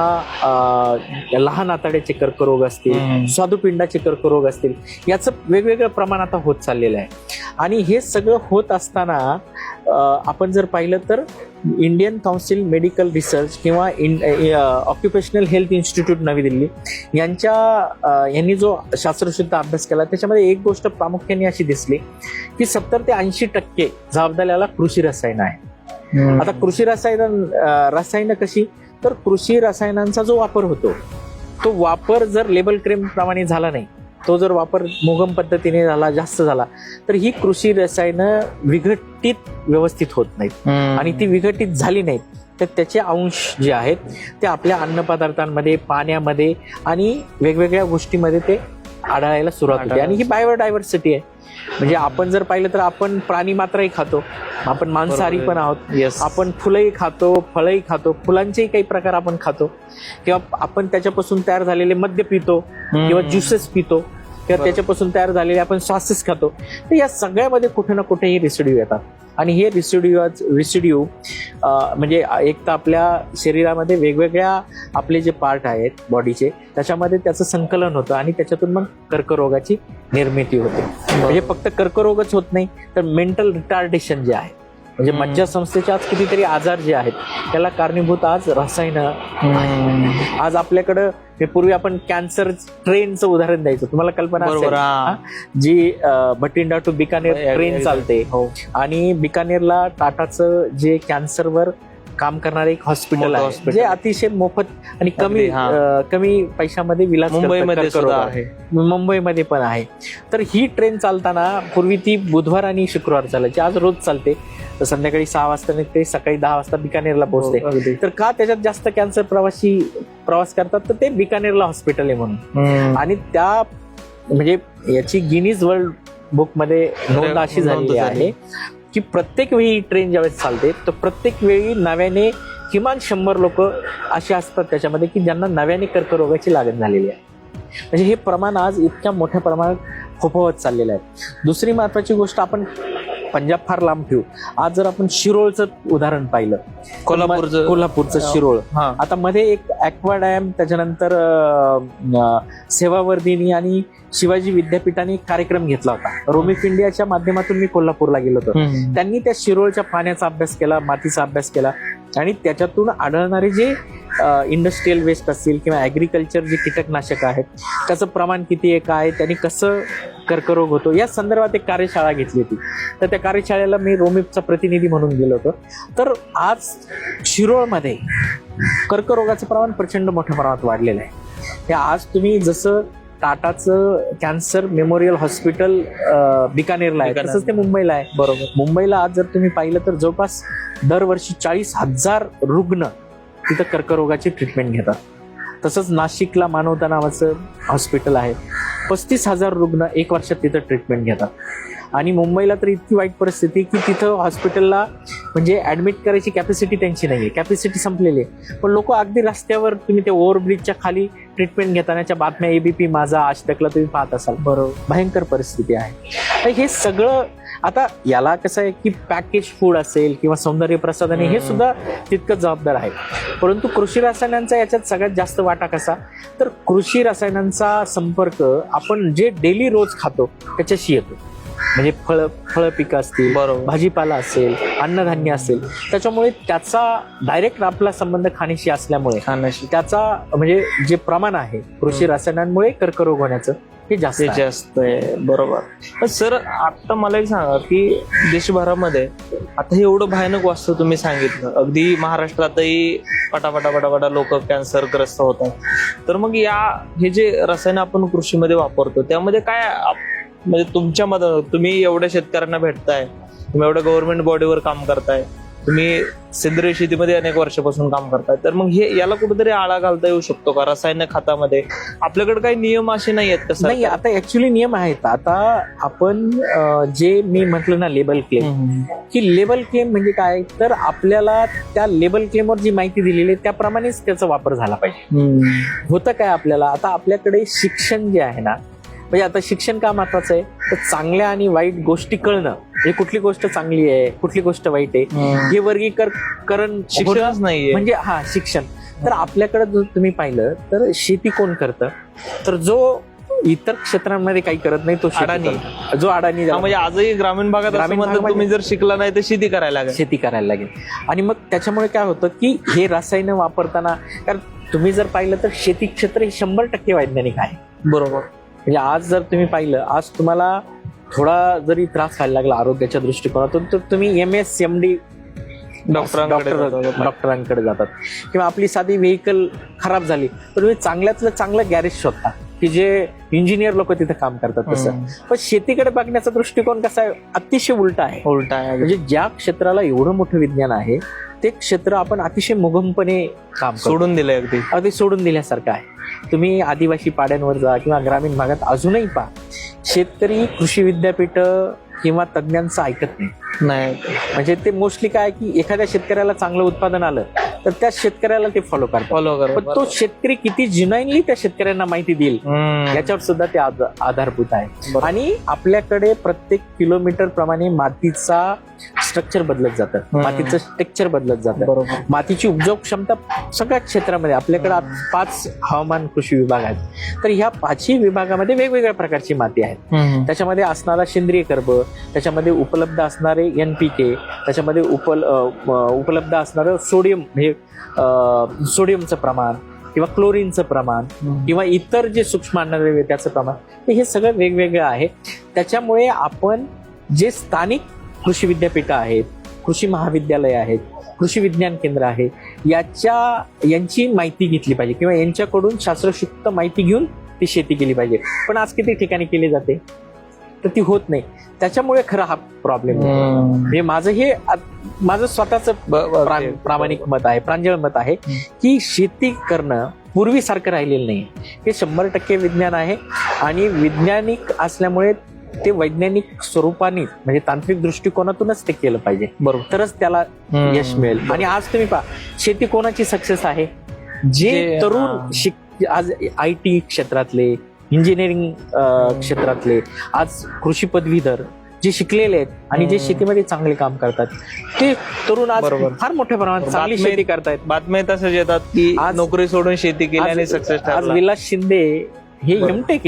लहान आतड्याचे कर्करोग असतील, स्वादुपिंडाचे कर्करोग असतील, याचं वेगवेगळं प्रमाण आता होत चाललेलं आहे. आणि हे सगळं होत असताना आपण जर पाहिलं तर इंडियन काउन्सिल मेडिकल रिसर्च किंवा ऑक्युपेशनल हेल्थ इन्स्टिट्यूट नवी दिल्ली यांनी जो शास्त्रशुद्ध अभ्यास केला, त्याच्यामध्ये एक गोष्ट प्रामुख्याने अशी दिसली की 70 ते 80% जबाबदारीला कृषी रसायनं आहे. आता कृषी रसायनं कशी, तर कृषी रसायनांचा जो वापर होतो तो वापर जर लेबल क्लेम प्रमाणे झाला नाही, तो जर वापर मोगम पद्धतीने झाला, जास्त झाला, तर ही कृषी रसायनं विघटित व्यवस्थित होत नाहीत. आणि ती विघटित झाली नाहीत तर त्याचे अंश जे आहेत ते आपल्या अन्नपदार्थांमध्ये, पाण्यामध्ये आणि वेगवेगळ्या गोष्टीमध्ये ते आढळायला सुरुवात होते. आणि ही बायोडायव्हर्सिटी आहे. म्हणजे आपण जर पाहिलं तर आपण प्राणी मात्रही खातो, आपण मांसाहारी पण आहोत, आपण फुलंही खातो, फळही खातो, फुलांचेही काही प्रकार आपण खातो, किंवा आपण त्याच्यापासून तयार झालेले मद्य पितो किंवा ज्युसेस पितो, किंवा त्याच्यापासून तयार झालेले आपण सॉसेस खातो. तर या सगळ्यामध्ये कुठे ना कुठे हे रिसिड्यू येतात. आणि हे रिसिड्यू म्हणजे एक तर आपल्या शरीरामध्ये वेगवेगळ्या आपले जे पार्ट आहेत बॉडीचे, त्याच्यामध्ये त्याचं संकलन होतं आणि त्याच्यातून मग कर्करोगाची निर्मिती होते. म्हणजे फक्त कर्करोगच होत नाही तर मेंटल रिटार्डेशन जे आहे, म्हणजे मज्जासंस्थेचे आज कितीतरी आजार जे आहेत त्याला कारणीभूत आज रसायनं. आज आपल्याकडं पूर्वी आपण कॅन्सर ट्रेनचं उदाहरण द्यायचं, तुम्हाला कल्पना असेल, जी भटिंडा टू बिकानेर ट्रेन चालते. आणि बिकानेरला टाटाचं जे कॅन्सरवर काम करणारे एक हॉस्पिटल आहे, जे अतिशय मोफत आणि कमी पैशामध्ये विलास आहे. मुंबईमध्ये पण आहे. तर ही ट्रेन चालताना पूर्वी ती बुधवार आणि शुक्रवार चालायची, आज रोज चालते. तर संध्याकाळी 6 वाजता निघते, सकाळी 10 वाजता बिकानेरला पोहोचते. तर का त्याच्यात जास्त कॅन्सर प्रवासी प्रवास करतात, तर ते बिकानेरला हॉस्पिटल आहे म्हणून. आणि त्या म्हणजे याची गिनीज वर्ल्ड बुक मध्ये नोंद अशी झालेली आहे की प्रत्येक वेळी ट्रेन ज्यावेळेस चालते तर प्रत्येक वेळी नव्याने किमान 100 लोक असे असतात त्याच्यामध्ये की ज्यांना नव्याने कर्करोगाची लागण झालेली आहे. म्हणजे हे प्रमाण आज इतक्या मोठ्या प्रमाणात फोफवत चाललेलं आहे. दुसरी महत्वाची गोष्ट, आपण पंजाब फार लांब ठेवू, आज जर आपण शिरोळचं उदाहरण पाहिलं, कोल्हापूरचं शिरोळ, आता मध्ये एक ॲक्वा डॅम, त्याच्यानंतर सेवावर्धिनी आणि शिवाजी विद्यापीठाने एक कार्यक्रम घेतला होता. रोमिफ इंडियाच्या माध्यमातून मी कोल्हापूरला गेलो होतो. त्यांनी त्या शिरोळच्या पाण्याचा अभ्यास केला, मातीचा अभ्यास केला आणि त्याच्यातून आढळणारे जे इंडस्ट्रियल वेस्ट असतील किंवा ॲग्रिकल्चर जे कीटकनाशक आहेत त्याचं प्रमाण किती आहे, काय, त्यांनी कसं कर्करोग होतो, या संदर्भात एक कार्यशाळा घेतली होती. तर त्या कार्यशाळेला मी रोमिफचा प्रतिनिधी म्हणून गेलो होतो. तर आज शिरोळमध्ये कर्करोगाचं प्रमाण प्रचंड मोठ्या प्रमाणात वाढलेलं आहे. हे आज तुम्ही जसं टाटाचं कॅन्सर मेमोरियल हॉस्पिटल बिकानेरला आहे, तसंच ते मुंबईला आहे. बरोबर. मुंबईला आज जर तुम्ही पाहिलं तर जवळपास दरवर्षी 40,000 रुग्ण तिथं कर्करोगाची ट्रीटमेंट घेतात. तसंच नाशिकला मानवता नावाचं हॉस्पिटल आहे, 35,000 रुग्ण एक वर्षात तिथं ट्रीटमेंट घेतात. आणि मुंबईला तर इतकी वाईट परिस्थिती की तिथं हॉस्पिटलला म्हणजे ऍडमिट करायची कॅपॅसिटी त्यांची नाहीये, कॅपॅसिटी संपलेली आहे. पण लोक अगदी रस्त्यावर, तुम्ही ते ओव्हरब्रिजच्या खाली ट्रीटमेंट घेतानाच्या बातम्या एबीपी माझा, आज तकला तुम्ही पाहत असाल. बरोबर. भयंकर परिस्थिती आहे. हे सगळं आता याला कसं आहे की पॅकेज फूड असेल किंवा सौंदर्य प्रसाधने हे सुद्धा तितकंच जबाबदार आहे. परंतु कृषी रसायनांचा याच्यात सगळ्यात जास्त वाटा कसा, तर कृषी रसायनांचा संपर्क आपण जे डेली रोज खातो त्याच्याशी येतो. म्हणजे फळ पिकं असतील, भाजीपाला असेल, अन्नधान्य असेल, त्याच्यामुळे त्याचा डायरेक्ट आपला संबंध खाण्याशी असल्यामुळे त्याचा म्हणजे जे प्रमाण आहे कृषी रसायनांमुळे कर्करोग होण्याचं हे जास्त आहे. बरोबर. सर, आता मला एक सांगा की देशभरामध्ये आता हे एवढं भयानक वास्तव तुम्ही सांगितलं, अगदी महाराष्ट्रातही पटापटा लोक कॅन्सरग्रस्त होतात. तर मग हे जे रसायन आपण कृषीमध्ये वापरतो त्यामध्ये काय म्हणजे तुमच्या तुम्ही एवढ्या शेतकऱ्यांना भेटताय, तुम्ही एवढ्या गव्हर्नमेंट बॉडीवर काम करताय, तुम्ही सेंद्रिय शेतीमध्ये अनेक वर्षापासून काम करताय, तर मग याला कुठेतरी आळा घालता येऊ शकतो का? रसायन खतामध्ये आपल्याकडे काही नियम असे नाही आहेत कसं? नाही, आता ऍक्च्युली नियम आहेत. आता आपण जे मी म्हटलं ना लेबल क्लेम, की लेबल क्लेम म्हणजे काय, तर आपल्याला त्या लेबल क्लेमवर जी माहिती दिलेली आहे त्याप्रमाणेच त्याचा वापर झाला पाहिजे. होतं काय आपल्याला, आता आपल्याकडे शिक्षण जे आहे ना, म्हणजे आता शिक्षण का महत्वाचं आहे, तर चांगल्या आणि वाईट गोष्टी कळणं, हे कुठली गोष्ट चांगली आहे कुठली गोष्ट वाईट आहे हे वर्गीकरण शिक्षणच नाहीये. म्हणजे शिक्षण. तर आपल्याकडे जर तुम्ही पाहिलं तर शेती कोण करतं, तर जो इतर क्षेत्रांमध्ये काही करत नाही तो अडाणी, जो अडाणी. म्हणजे आजही ग्रामीण भागात तुम्ही जर शिकला नाही तर शेती करायला लागेल. आणि मग त्याच्यामुळे काय होतं की हे रसायनं वापरताना, कारण तुम्ही जर पाहिलं तर शेती क्षेत्र हे 100% वैज्ञानिक आहे. बरोबर. म्हणजे आज जर तुम्ही पाहिलं, आज तुम्हाला थोडा जरी त्रास व्हायला लागला आरोग्याच्या दृष्टिकोनातून तर तुम्ही MS MD डॉक्टरांकडे जातात. किंवा आपली साधी व्हेकल खराब झाली तर तुम्ही चांगल्यातलं चांगलं गॅरेज शोधता की जे इंजिनियर लोक तिथे काम करतात. तसं पण शेतीकडे बघण्याचा दृष्टिकोन कसा आहे, अतिशय उलटा आहे. म्हणजे ज्या क्षेत्राला एवढं मोठं विज्ञान आहे ते क्षेत्र आपण अतिशय मुगमपणे काम सोडून दिलंय अगदी सोडून दिल्यासारखं आहे. तुम्ही आदिवासी पाड्यांवर जा किंवा ग्रामीण भागात अजूनही पहा, शेतकरी कृषी विद्यापीठ किंवा तज्ञांचं ऐकत नाही. म्हणजे ते मोस्टली काय की एखाद्या शेतकऱ्याला चांगलं उत्पादन आलं तर त्या शेतकऱ्याला ते फॉलो करतात. पण तो शेतकरी किती जिनाईनली त्या शेतकऱ्यांना माहिती देईल याच्यावर सुद्धा ते आधारभूत आहे. आणि आपल्याकडे प्रत्येक किलोमीटर प्रमाणे मातीचा स्ट्रक्चर बदलत जातं, मातीचं टेक्स्चर बदलत जातं. मातीची उपजाऊ क्षमता सगळ्या क्षेत्रामध्ये आपल्याकडे 5 हवामान कृषी विभाग आहेत. तर ह्या 5ही विभागामध्ये वेगवेगळ्या प्रकारची माती आहे. त्याच्यामध्ये असणारा सेंद्रिय कर्ब, त्याच्यामध्ये उपलब्ध असणारे NPK, त्याच्यामध्ये उपलब्ध असणारं सोडियम म्हणजे सोडियमचं प्रमाण किंवा क्लोरीनचं प्रमाण किंवा इतर जे सूक्ष्म अन्नद्रव्य त्याचं प्रमाण, हे सगळं वेगवेगळं आहे. त्याच्यामुळे आपण जे स्थानिक कृषी विद्यापीठं आहेत, कृषी महाविद्यालय आहेत, कृषी विज्ञान केंद्र आहे, यांची माहिती घेतली पाहिजे किंवा यांच्याकडून शास्त्रशुद्ध माहिती घेऊन ती शेती केली पाहिजे. पण आज किती ठिकाणी केली जाते तर ती होत नाही. त्याच्यामुळे खरं हा प्रॉब्लेम म्हणजे माझं स्वतःच प्रामाणिक मत आहे, प्रांजळ मत आहे की शेती करणं पूर्वीसारखं राहिलेलं नाही. हे 100% विज्ञान आहे आणि वैज्ञानिक असल्यामुळे ते वैज्ञानिक स्वरूपाने म्हणजे तांत्रिक दृष्टिकोनातूनच ते केलं पाहिजे. बरोबर, तरच त्याला यश मिळेल. आणि आज तुम्ही पहा, शेती कोणाची सक्सेस आहे, जे तरुण आज IT क्षेत्रातले, इंजिनिअरिंग क्षेत्रातले, आज कृषी पदवीधर जे शिकलेले आहेत आणि जे शेतीमध्ये चांगले काम करतात, ते तरुण आज फार मोठ्या प्रमाणात चांगली शेती करतायत. बातम्या तसंच येतात की नोकरी सोडून शेती केल्याने सक्सेस. आज विलास शिंदे हे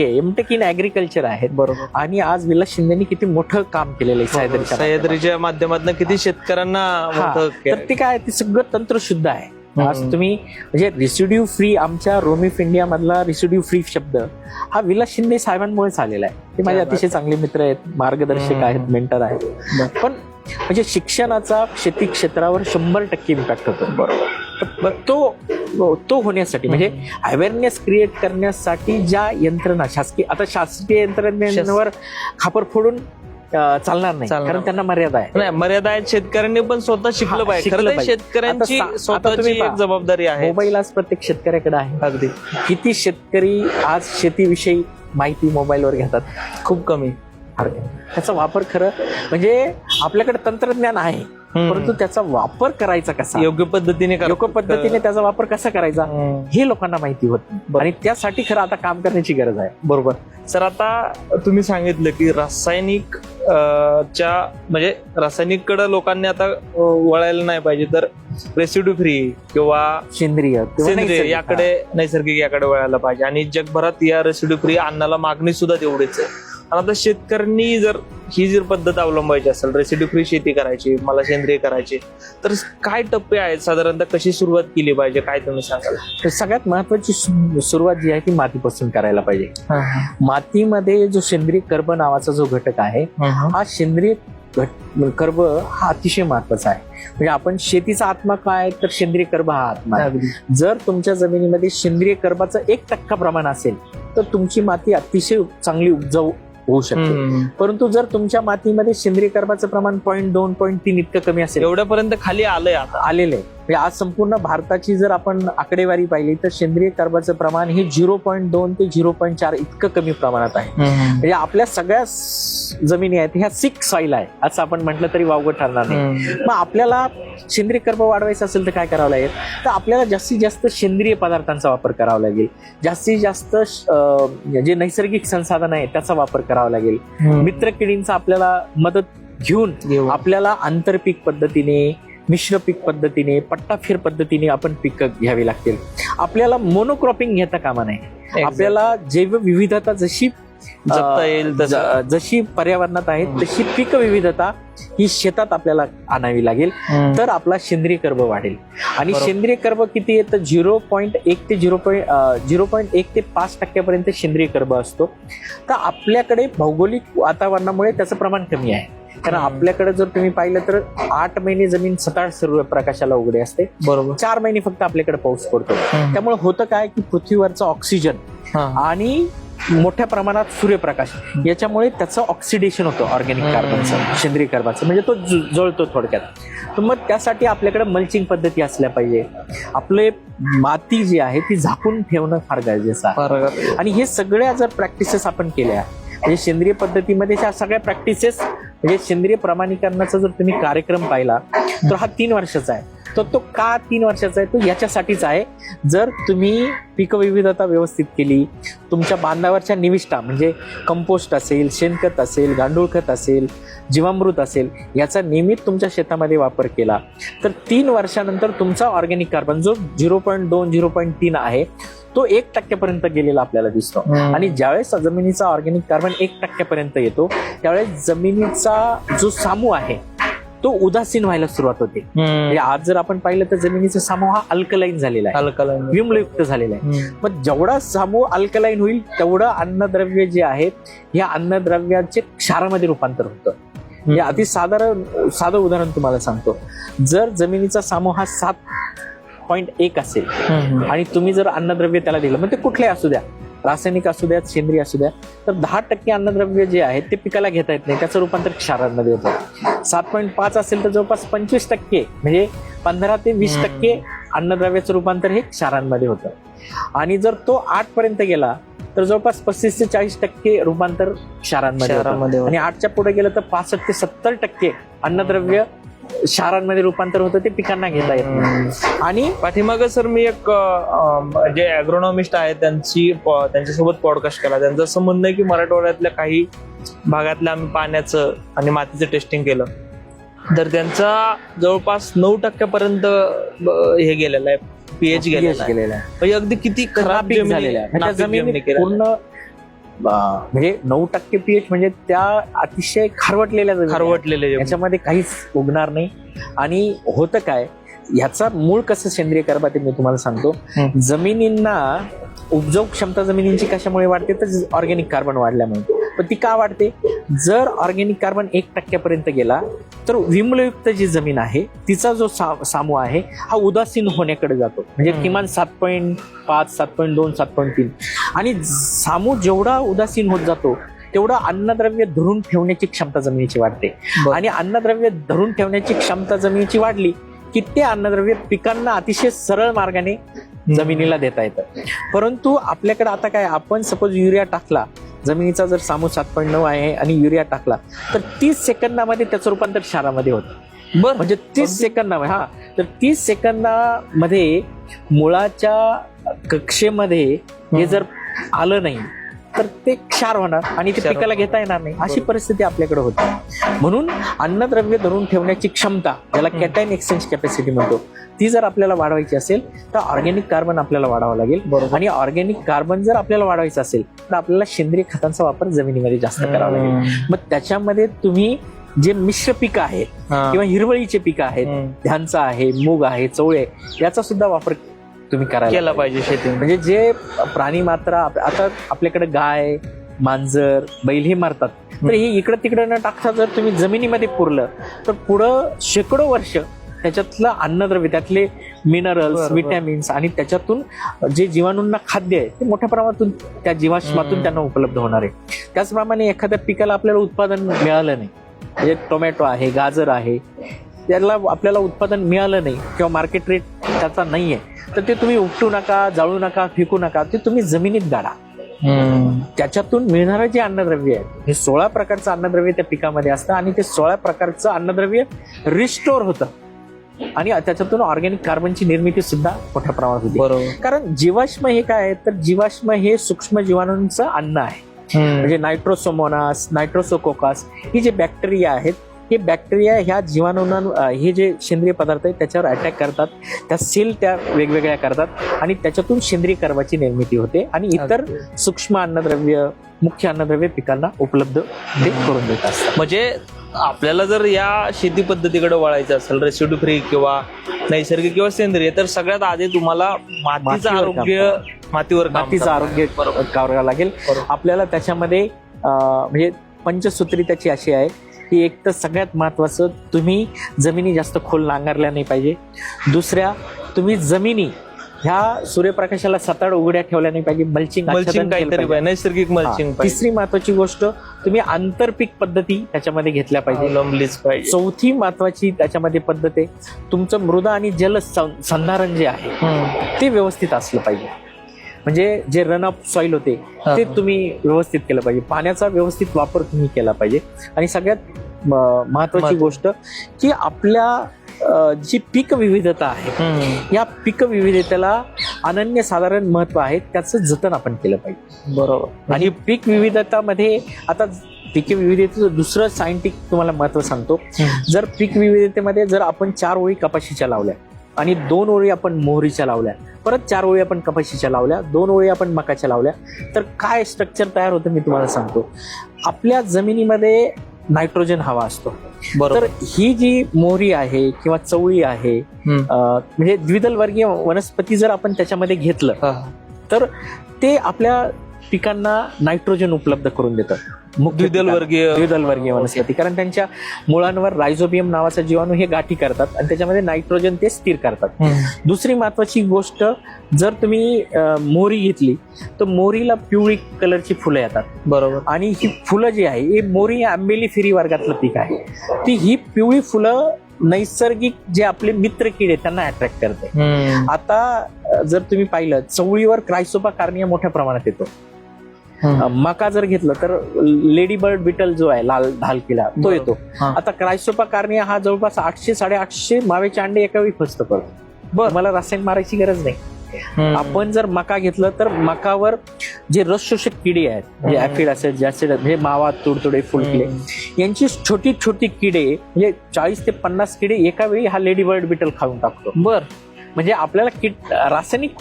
एमटेक इन ऍग्रिकल्चर आहेत. बरोबर. आणि आज विलास शिंदेनी किती मोठं काम केलेलं आहे सह्याद्रीच्या माध्यमातून, किती शेतकऱ्यांना. तर ते काय, ते सगळं तंत्र शुद्ध आहे. आज तुम्ही म्हणजे रेसिड्यू फ्री, आमच्या रोमिफ इंडिया मधला रेसिड्यू फ्री शब्द हा विलास शिंदे साहेबांमुळेच आलेला आहे. ते माझे अतिशय चांगले मित्र आहेत, मार्गदर्शक आहेत, मेंटर आहेत. पण म्हणजे शिक्षणाचा शेती क्षेत्रावर 100% इम्पॅक्ट होतो. बरोबर. तो होण्यासाठी म्हणजे अवेअरनेस क्रिएट करण्यासाठी ज्या यंत्रणा शासकीय यंत्रणेवर खापर फोडून चालणार नाही, कारण त्यांना मर्यादा आहे. मर्यादा आहेत. शेतकऱ्यांनी पण स्वतः शिकलं पाहिजे. शेतकऱ्यांची स्वतःची एक जबाबदारी आहे. मोबाईल आज प्रत्येक शेतकऱ्याकडे आहे. अगदी किती शेतकरी आज शेतीविषयी माहिती मोबाईलवर घेतात, खूप कमी. त्याचा वापर खरं म्हणजे आपल्याकडे तंत्रज्ञान आहे, परंतु त्याचा वापर करायचा कसा, योग्य पद्धतीने त्याचा वापर कसा करायचा हे लोकांना माहिती होत नाही. आणि त्यासाठी खरं आता काम करण्याची गरज आहे. बरोबर सर. आता तुम्ही सांगितलं की रासायनिक म्हणजे रासायनिक कडे लोकांनी आता वळायला नाही पाहिजे, तर रेसिड्यू फ्री किंवा सेंद्रिय याकडे, नैसर्गिक याकडे वळायला पाहिजे. आणि जगभरात या रेसिड्यू फ्री अन्नाला मागणी सुद्धा तेवढीच आहे. आता शेतकऱ्यांनी जर ही जर पद्धत अवलंबायची असेल, रेसिड्यू फ्री शेती करायची, मला सेंद्रिय करायची, तर काय टप्पे आहेत साधारणतः, कशी सुरुवात केली पाहिजे, काय तुम्ही सांगाल? तर सगळ्यात महत्वाची सुरुवात जी आहे ती मातीपासून करायला पाहिजे. मातीमध्ये जो सेंद्रिय कर्ब नावाचा जो घटक आहे, हा सेंद्रिय कर्ब हा अतिशय महत्वाचा आहे. म्हणजे आपण शेतीचा आत्मा काय तर सेंद्रिय कर्ब हा आत्मा आहे. जर तुमच्या जमिनीमध्ये सेंद्रिय कर्बाचं 1% प्रमाण असेल तर तुमची माती अतिशय चांगली उपजाऊ होऊ शकते. परंतु जर तुमच्या मातीमध्ये सेंद्रिय कर्बाचं प्रमाण 0.2, 0.3 इतकं कमी असेल, एवढ्यापर्यंत खाली आलेलं आहे. म्हणजे आज संपूर्ण भारताची जर आपण आकडेवारी पाहिली तर सेंद्रिय कर्बाचं प्रमाण हे 0.2 ते 0.4 इतकं कमी प्रमाणात आहे. म्हणजे आपल्या सगळ्या जमिनी आहेत ह्या सिक सॉइल आहे असं आपण म्हटलं तरी वावगं ठरणार नाही. मग आपल्याला सेंद्रिय कर्ब वाढवायचं असेल तर काय करावं लागेल, तर आपल्याला जास्तीत जास्त सेंद्रिय पदार्थांचा वापर करावा लागेल. जास्तीत जास्त जे नैसर्गिक संसाधन आहे त्याचा वापर करावा लागेल. मित्र किडींचा आपल्याला मदत घेऊन आपल्याला आंतरपीक पद्धतीने, मिश्र पीक पद्धतीने, पट्टाफेर पद्धतीने आपण पिकं घ्यावी लागतील. आपल्याला मोनोक्रॉपिंग घेता कामा नये. आपल्याला जैवविविधता जशी जपता येईल, जशी पर्यावरणात आहे तशी पीक विविधता ही शेतात आपल्याला आणावी लागेल, तर आपला सेंद्रिय कर्ब वाढेल. आणि सेंद्रिय कर्ब किती आहे तर 0.1 ते 0.1 ते 5% सेंद्रिय कर्ब असतो. तर आपल्याकडे भौगोलिक वातावरणामुळे त्याचं प्रमाण कमी आहे. कारण आपल्याकडे जर तुम्ही पाहिलं तर 8 महिने जमीन सताळ सूर्यप्रकाशाला उघडे असते, बरोबर. 4 महिने फक्त आपल्याकडे पाऊस पडतो. त्यामुळे होतं काय की पृथ्वीवरचा ऑक्सिजन आणि मोठ्या प्रमाणात सूर्यप्रकाश याच्यामुळे त्याचं ऑक्सिडेशन होतं ऑर्गॅनिक कार्बनचं, सेंद्रिय कार्बनचं, म्हणजे तो जळतो थोडक्यात. तर मग त्यासाठी आपल्याकडे मल्चिंग पद्धती असल्या पाहिजे. आपले माती जी आहे ती झाकून ठेवणं फार गरजेचं आहे. आणि हे सगळ्या जर प्रॅक्टिसेस आपण केल्या, म्हणजे सेंद्रिय पद्धतीमध्ये ह्या सगळ्या प्रॅक्टिसेस, म्हणजे सेंद्रिय प्रमाणीकरणाचा जर तुम्ही कार्यक्रम पाहिला तर हा 3 वर्षाचा आहे. तर तो का 3 वर्षाचा आहे, तो याच्यासाठीच आहे. जर तुम्ही पीकविविधता व्यवस्थित केली, तुमच्या बांधावरच्या निविष्ठा म्हणजे कंपोस्ट असेल, शेणखत असेल, गांडूळ असेल, जीवामृत असेल, याचा नियमित तुमच्या शेतामध्ये वापर केला तर 3 वर्षानंतर तुमचा ऑर्गॅनिक कार्बन जो 0.2 0.3 आहे तो 1% पर्यंत गेलेला आपल्याला दिसतो. आणि ज्यावेळेस जमिनीचा ऑर्गॅनिक कार्बन 1% पर्यंत येतो त्यावेळेस जमिनीचा जो सामू आहे तो उदासीन व्हायला सुरुवात होते. म्हणजे आज जर आपण पाहिलं तर जमिनीचा सामू हा अल्कलाईन झालेला आहे, विम्लयुक्त झालेला आहे. मग जेवढा सामू अल्कलाईन होईल तेवढं अन्नद्रव्य जे आहेत या अन्नद्रव्याचे क्षारामध्ये रूपांतर होतं. हे अति साधं उदाहरण तुम्हाला सांगतो. जर जमिनीचा सामू हा 7.1 असेल आणि तुम्ही जर अन्नद्रव्य त्याला दिलं, मग ते कुठले असू द्या, रासायनिक असू द्या, सेंद्रिय असू द्या, तर 10% अन्नद्रव्य जे आहेत ते पिकाला घेता येत नाही, त्याचं रूपांतर क्षारांमध्ये होतं. 7.5 असेल तर जवळपास 25% म्हणजे 15 ते 20% अन्नद्रव्याचं रूपांतर हे क्षारांमध्ये होतं. आणि जर तो 8 पर्यंत गेला तर जवळपास 35 ते 40% रूपांतर क्षारांमध्ये होतं. आणि 8च्या पुढे गेलं तर 65 ते 70% अन्नद्रव्य क्षारांमध्ये रूपांतर होतं, ते पिकांना घेता येत नाही. आणि पाठीमागं सर मी एक जे ॲग्रोनॉमिस्ट आहेत त्यांच्यासोबत पॉडकास्ट केला. त्यांचं असं म्हणणं आहे की मराठवाड्यातल्या काही भागातल्या आम्ही पाण्याचं आणि मातीचं टेस्टिंग केलं तर त्यांचा जवळपास 9% पर्यंत हे गेलेलं आहे, पीएच गेलेला आहे. म्हणजे अगदी किती खराब झालेल्या आहे जमिनी पूर्ण. म्हणजे 9% पीएच म्हणजे त्या अतिशय खारवटलेल्या याच्यामध्ये काहीच उगणार नाही. आणि होतं काय, ह्याचा मूळ कसं सेंद्रिय कार्बन मी तुम्हाला सांगतो. जमिनींना उपजाऊ क्षमता जमिनींची कशामुळे वाढते तर ऑर्गॅनिक कार्बन वाढल्यामुळे. पण ती का वाढते, जर ऑर्गॅनिक कार्बन 1% पर्यंत गेला तर विम्लयुक्त जी जमीन आहे तिचा जो सामू आहे हा उदासीन होण्याकडे जातो. म्हणजे किमान 7.5 7.2 7.3. आणि सामू जेवढा उदासीन होत जातो तेवढं अन्नद्रव्य धरून ठेवण्याची क्षमता जमिनीची वाढते. आणि अन्नद्रव्य धरून ठेवण्याची क्षमता जमिनीची वाढली की ते अन्नद्रव्य पिकांना अतिशय सरळ मार्गाने जमिनीला देता येतं. परंतु आपल्याकडे आता काय, आपण सपोज युरिया टाकला, जमिनीचा जर सामू 7.9 आहे आणि युरिया टाकला तर 30 सेकंदामध्ये त्याचं रूपांतर क्षारामध्ये होतं. बरं, म्हणजे 30 सेकंदामध्ये. हा, तर 30 सेकंदामध्ये मुळाच्या कक्षेमध्ये हे जर आलं नाही तर ते क्षार होणार आणि ते पिकाला घेता येणार नाही, अशी परिस्थिती आपल्याकडे होती. म्हणून अन्नद्रव्य धरून ठेवण्याची क्षमता, ज्याला कॅटायन एक्सचेंज कॅपॅसिटी म्हणतो, ती जर आपल्याला वाढवायची असेल तर ऑर्गॅनिक कार्बन आपल्याला वाढवावं लागेल. आणि ऑर्गॅनिक कार्बन जर आपल्याला वाढवायचं असेल तर आपल्याला सेंद्रिय खतांचा वापर जमिनीमध्ये जास्त करावा लागेल. मग त्याच्यामध्ये तुम्ही जे मिश्र पिकं आहेत किंवा हिरवळीचे पिकं आहेत, धानचा आहे, मूग आहे, चवळे, याचा सुद्धा वापर तुम्ही करायला पाहिजे शेती. म्हणजे जे प्राणी मात्रा आता आपल्याकडे गाय, मांजर, बैल हे मारतात, तर हे इकडं तिकडं न टाकता जर तुम्ही जमिनीमध्ये पुरलं तर पुढं शेकडो वर्ष त्याच्यातलं अन्नद्रव्य, त्यातले मिनरल्स, विटॅमिन्स आणि त्याच्यातून जे जीवाणूंना खाद्य आहे ते मोठ्या प्रमाणातून त्या जीवाश्मातून त्यांना उपलब्ध होणार आहे. त्याचप्रमाणे एखाद्या पिकाला आपल्याला उत्पादन मिळालं नाही, म्हणजे टोमॅटो आहे, गाजर आहे, त्याला आपल्याला उत्पादन मिळालं नाही किंवा मार्केट रेट त्याचा नाहीये, तर ते तुम्ही उपटू नका, जाळू नका, फेकू नका, ते तुम्ही जमिनीत गाडा. त्याच्यातून मिळणारं जे अन्नद्रव्य आहे हे 16 प्रकारचं अन्नद्रव्य त्या पिकामध्ये असतं आणि ते 16 प्रकारचं अन्नद्रव्य रिस्टोर होतं आणि त्याच्यातून ऑर्गॅनिक कार्बनची निर्मिती सुद्धा मोठ्या प्रमाणात होते. कारण जीवाश्म हे काय आहे तर जीवाश्म हे सूक्ष्म जीवाणूंचं अन्न आहे. म्हणजे नायट्रोसोमोनास, नायट्रोसोकोकास ही जे बॅक्टेरिया आहेत, हे बॅक्टेरिया ह्या जीवाणूंना, हे जे सेंद्रिय पदार्थ आहेत त्याच्यावर अटॅक करतात, त्या सेल त्या वेगवेगळ्या करतात आणि त्याच्यातून सेंद्रिय कार्बनची निर्मिती होते आणि इतर सूक्ष्म अन्नद्रव्य, मुख्य अन्नद्रव्य पिकांना उपलब्ध ते करून देत असतात. म्हणजे आपल्याला जर या शेती पद्धतीकडे वळायचं असेल, रेसिड्यू फ्री किंवा नैसर्गिक किंवा सेंद्रिय, तर सगळ्यात आधी तुम्हाला मातीचं आरोग्य करावं लागेल. आपल्याला त्याच्यामध्ये म्हणजे पंचसूत्री त्याची अशी आहे की एक तर सगळ्यात महत्वाचं, तुम्ही जमिनी जास्त खोल नांगरल्या नाही पाहिजे. दुसऱ्या, तुम्ही जमिनी ह्या सूर्यप्रकाशाला सताड उघड्या ठेवल्या नाही पाहिजे. मल्चिंग काहीतरी पाहिजे, नैसर्गिक मल्चिंग पाहिजे. तिसरी महत्वाची गोष्ट, तुम्ही आंतरपीक पद्धती त्याच्यामध्ये घेतल्या पाहिजे. अवलंबलीच पाहिजे. चौथी महत्वाची त्याच्यामध्ये पद्धत आहे, तुमचं मृदा आणि जल संधारण जे आहे ते व्यवस्थित असलं पाहिजे. म्हणजे जे रन ऑफ सॉइल होते ते तुम्ही व्यवस्थित केलं पाहिजे. पाण्याचा व्यवस्थित वापर तुम्ही केला पाहिजे. आणि सगळ्यात महत्वाची गोष्ट की आपल्या जी पीक विविधता आहे, या पीक विविधतेला अनन्यसाधारण महत्व आहे, त्याचं जतन आपण केलं पाहिजे. बरोबर. आणि पीक विविधतामध्ये आता पीक विविधतेचं दुसरं सायंटिफिक तुम्हाला महत्व सांगतो. जर पीक विविधतेमध्ये जर आपण 4 ओळी कपाशीच्या लावल्या आणि 2 ओळी आपण मोहरीच्या लावल्या, परत 4 ओळी आपण कपाशीच्या लावल्या, 2 ओळी आपण मकाच्या लावल्या, तर काय स्ट्रक्चर तयार होतं मी तुम्हाला सांगतो. आपल्या जमिनीमध्ये नायट्रोजन हवा असतो. तर ही जी मोहरी आहे किंवा चवळी आहे, म्हणजे द्विदल वर्गीय वनस्पती जर आपण त्याच्यामध्ये घेतलं तर ते आपल्या पिकांना नायट्रोजन उपलब्ध करून देतात. द्विदल वर्गीय वनस्पती, कारण त्यांच्या मुळांवर रायझोबियम नावाचा जीवाणू हे गाठी करतात आणि त्याच्यामध्ये नायट्रोजन ते स्थिर करतात. दुसरी महत्वाची गोष्ट, जर तुम्ही मोहरी घेतली तर मोहरीला पिवळी कलरची फुलं येतात. बरोबर. आणि ही फुलं जी आहे, ही मोहरी आंबेलीफिरी वर्गातलं पीक आहे. ती ही पिवळी फुलं नैसर्गिक जे आपले मित्र किडे त्यांना अट्रॅक्ट करते. आता जर तुम्ही पाहिलं, चवळीवर क्रायसोपा कार्निया मोठ्या प्रमाणात येतो. मका जर घेतलं तर लेडी बर्ड बिटल जो आहे, लाल ढालकिला, तो येतो. आता क्रायसोपा कार्निया हा जवळपास 800-850 मावेचे अंडे एका वेळी फस्त करतो. मला रासायनिक मारायची गरज नाही. आपण जर मका घेतलं तर मकावर जे रस शोषक किडे आहेत, म्हणजे ऍफिड असेल, जॅसिड, म्हणजे मावा, तुडतुडे, फुलकिडे, यांची छोटी छोटी किडे, म्हणजे 40 ते 50 किडे एका वेळी हा लेडी बर्ड बिटल खाऊन टाकतो. म्हणजे आपल्याला रासायनिक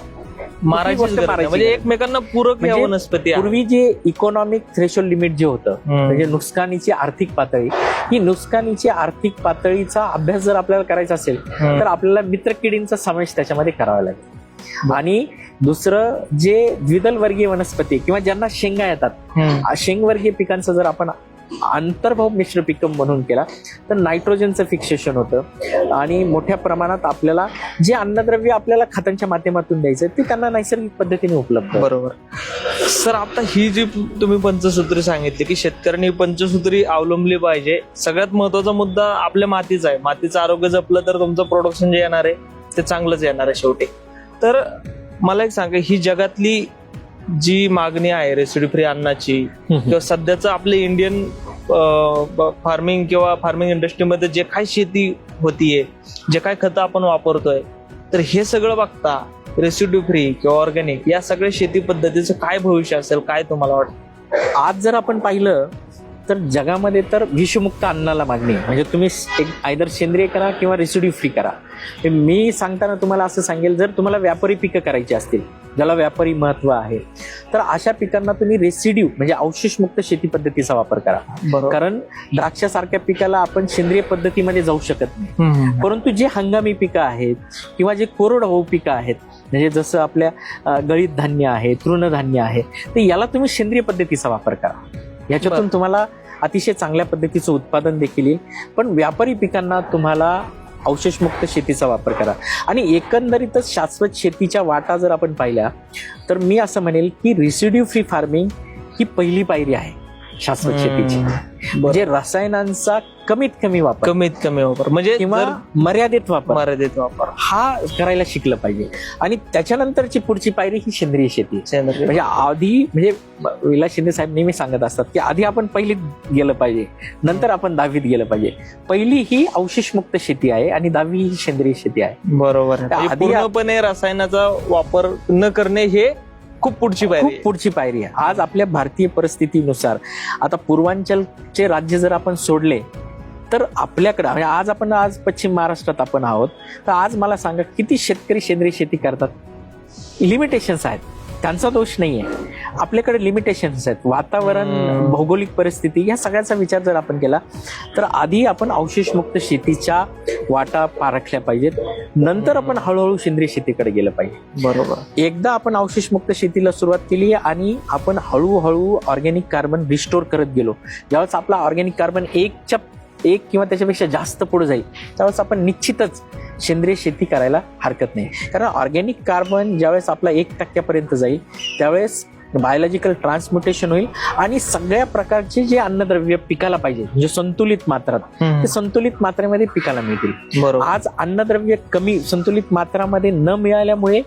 मारायची म्हणजे एकमेकांना पूरक वनस्पती. पूर्वी जे इकॉनॉमिक थ्रेशोल्ड लिमिट जे होतं, म्हणजे नुकसानीची आर्थिक पातळी, ही नुकसानीची आर्थिक पातळीचा अभ्यास जर आपल्याला करायचा असेल तर आपल्याला मित्र किडींचा समावेश त्याच्यामध्ये करावा लागेल. आणि दुसरं, जे द्विदल वर्गीय वनस्पती किंवा ज्यांना शेंगा येतात, शेंगवर्गीय पिकांचं जर आपण आंतरभाव मिश्र पीक म्हणून केला तर नायट्रोजनचं फिक्सेशन होतं आणि मोठ्या प्रमाणात आपल्याला जे अन्नद्रव्य आपल्याला खतांच्या माध्यमातून द्यायचं ते त्यांना नैसर्गिक पद्धतीने उपलब्ध. बरोबर. सर, आता ही जी तुम्ही पंचसूत्री सांगितली की शेतकऱ्यांनी पंचसूत्री अवलंबली पाहिजे, सगळ्यात महत्वाचा मुद्दा आपल्या मातीचा आहे. मातीचं आरोग्य जपलं तर तुमचं प्रोडक्शन जे येणार आहे ते चांगलंच येणार आहे शेवटी. तर मला एक सांगा, ही जगातली जी मागणी आहे रेसिड्यू फ्री अन्नाची, किंवा सध्याचं आपले इंडियन फार्मिंग किंवा फार्मिंग इंडस्ट्रीमध्ये जे काय शेती होतीये, जे काय खतं आपण वापरतोय, तर हे सगळं बघता रेसिड्यू फ्री किंवा ऑर्गॅनिक या सगळ्या शेती पद्धतीचं काय भविष्य असेल, काय तुम्हाला वाटतं? आज जर आपण पाहिलं तर जगामध्ये तर विषमुक्त अन्नाला मागणी आहे. म्हणजे तुम्ही आयदर सेंद्रिय करा किंवा रेसिड्यू फ्री करा. मी सांगताना तुम्हाला असं सांगेल, जर तुम्हाला व्यापारी पिकं करायची असतील, ज्याला व्यापारी महत्व आहे, तर अशा पिकांना तुम्ही रेसिड्यू म्हणजे अवशेषमुक्त शेती पद्धतीचा वापर करा. कारण द्राक्षासारख्या पिकाला आपण सेंद्रिय पद्धतीमध्ये जाऊ शकत नाही. परंतु जे हंगामी पिकं आहेत किंवा जे कोरडवाहू पिकं आहेत, म्हणजे जसं आपल्या गळीत धान्य आहे, तृणधान्य आहे, तर याला तुम्ही सेंद्रिय पद्धतीचा वापर करा. याच्यातून तुम्हाला अतिशय चांगल्या पद्धतीचं उत्पादन देखील येईल. पण व्यापारी पिकांना तुम्हाला अवशेषमुक्त शेतीचा वापर करा. आणि एकंदरीतच शाश्वत शेतीच्या वाटा जर आपण पाहिल्या तर मी असं म्हणेल की रेसिड्यू फ्री फार्मिंग ही पहिली पायरी आहे शाश्वत शेतीची. म्हणजे रसायनांचा कमीत कमी वापर म्हणजे किंवा मर्यादित वापर हा करायला शिकलं पाहिजे. आणि त्याच्यानंतरची पुढची पायरी ही सेंद्रिय शेती. म्हणजे आधी, म्हणजे विलास शिंदे साहेब नेहमी सांगत असतात की आधी आपण पहिलीत गेलं पाहिजे, नंतर आपण 10वीत गेलं पाहिजे. पहिली ही अवशेषमुक्त शेती आहे आणि 10वी ही सेंद्रिय शेती आहे. बरोबर. पूर्णपणे रसायनाचा वापर न करणे हे खूप पुढची पायरी आहे. आज आपल्या भारतीय परिस्थितीनुसार आता पूर्वांचलचे राज्य जर आपण सोडले तर आपल्याकडे, म्हणजे आज पश्चिम महाराष्ट्रात आपण आहोत, तर आज मला सांगा किती शेतकरी सेंद्रिय शेती करतात? लिमिटेशन्स आहेत. त्यांचा दोष नाहीये, आपल्याकडे लिमिटेशन्स आहेत. वातावरण, भौगोलिक परिस्थिती या सगळ्याचा विचार जर आपण केला तर आधी आपण अवशेषमुक्त शेतीच्या वाटा पारखल्या पाहिजेत, नंतर आपण हळूहळू सेंद्रिय शेतीकडे गेलं पाहिजे. बरोबर. एकदा आपण अवशेषमुक्त शेतीला सुरुवात केली आणि आपण हळूहळू ऑर्गॅनिक कार्बन रिस्टोर करत गेलो, ज्यावेळेस आपला ऑर्गॅनिक कार्बन एक किंवा त्याच्यापेक्षा जास्त पुढे जाईल, त्यावेळेस आपण निश्चितच सेंद्रिय शेती करायला हरकत नाही. कारण ऑर्गॅनिक कार्बन ज्यावेळेस आपला 1% जाईल त्यावेळेस बायोलॉजिकल ट्रान्सम्युटेशन होईल आणि सगळ्या प्रकारचे जे अन्नद्रव्य पिकाला पाहिजे म्हणजे संतुलित मात्रात, ते संतुलित मात्रेमध्ये पिकाला मिळतील. बरोबर. आज अन्नद्रव्य कमी संतुलित मात्रामध्ये न मिळाल्यामुळे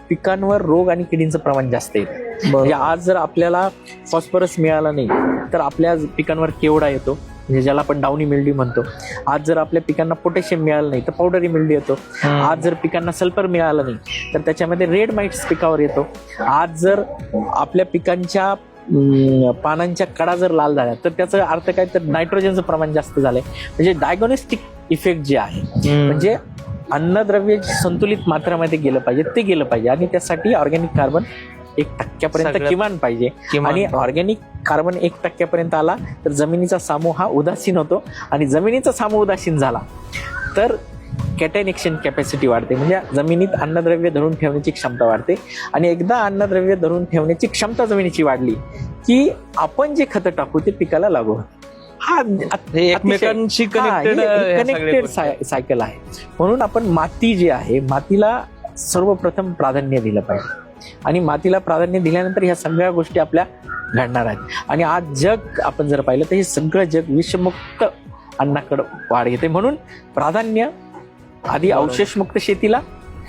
पिकांवर रोग आणि किडींचं प्रमाण जास्त येतं. म्हणजे आज जर आपल्याला फॉस्फरस मिळाला नाही तर आपल्या पिकांवर केवडा येतो, म्हणजे ज्याला आपण डाउनी मिल्ड्यू म्हणतो. आज जर आपल्या पिकांना पोटॅशियम मिळालं नाही तर पावडरी मिल्ड्यू येतो. आज जर पिकांना सल्फर मिळालं नाही तर त्याच्यामध्ये रेड माइट्स पिकावर येतो. आज जर आपल्या पिकांच्या पानांच्या कडा जर लाल झाल्या तर त्याचा अर्थ काय, तर नायट्रोजनचं प्रमाण जास्त झालंय. म्हणजे डायग्नोस्टिक इफेक्ट जे आहे, म्हणजे अन्नद्रव्य संतुलित मात्रामध्ये गेलं पाहिजे ते गेलं पाहिजे आणि त्यासाठी ऑर्गॅनिक कार्बन 1% किमान पाहिजे. आणि ऑर्गॅनिक कार्बन 1% आला तर जमिनीचा सामू हा उदासीन होतो आणि जमिनीचा सामू उदासीन झाला तर कॅटायनेक्शन कॅपॅसिटी वाढते, म्हणजे जमिनीत अन्नद्रव्य धरून ठेवण्याची क्षमता वाढते. आणि एकदा अन्नद्रव्य धरून ठेवण्याची क्षमता जमिनीची वाढली की आपण जे खतं टाकू ते पिकाला लागू होतं. हा एकमेकांशी कनेक्टेड सायकल आहे. म्हणून आपण माती जी आहे, मातीला सर्वप्रथम प्राधान्य दिलं पाहिजे आणि मातीला प्राधान्य दिल्यानंतर ह्या सगळ्या गोष्टी आपल्या घडणार आहेत. आणि आज जग आपण जर पाहिलं तर हे सगळं जग विषमुक्त अन्नाकडे वाढ घेते. म्हणून प्राधान्य आधी अवशेषमुक्त शेतीला,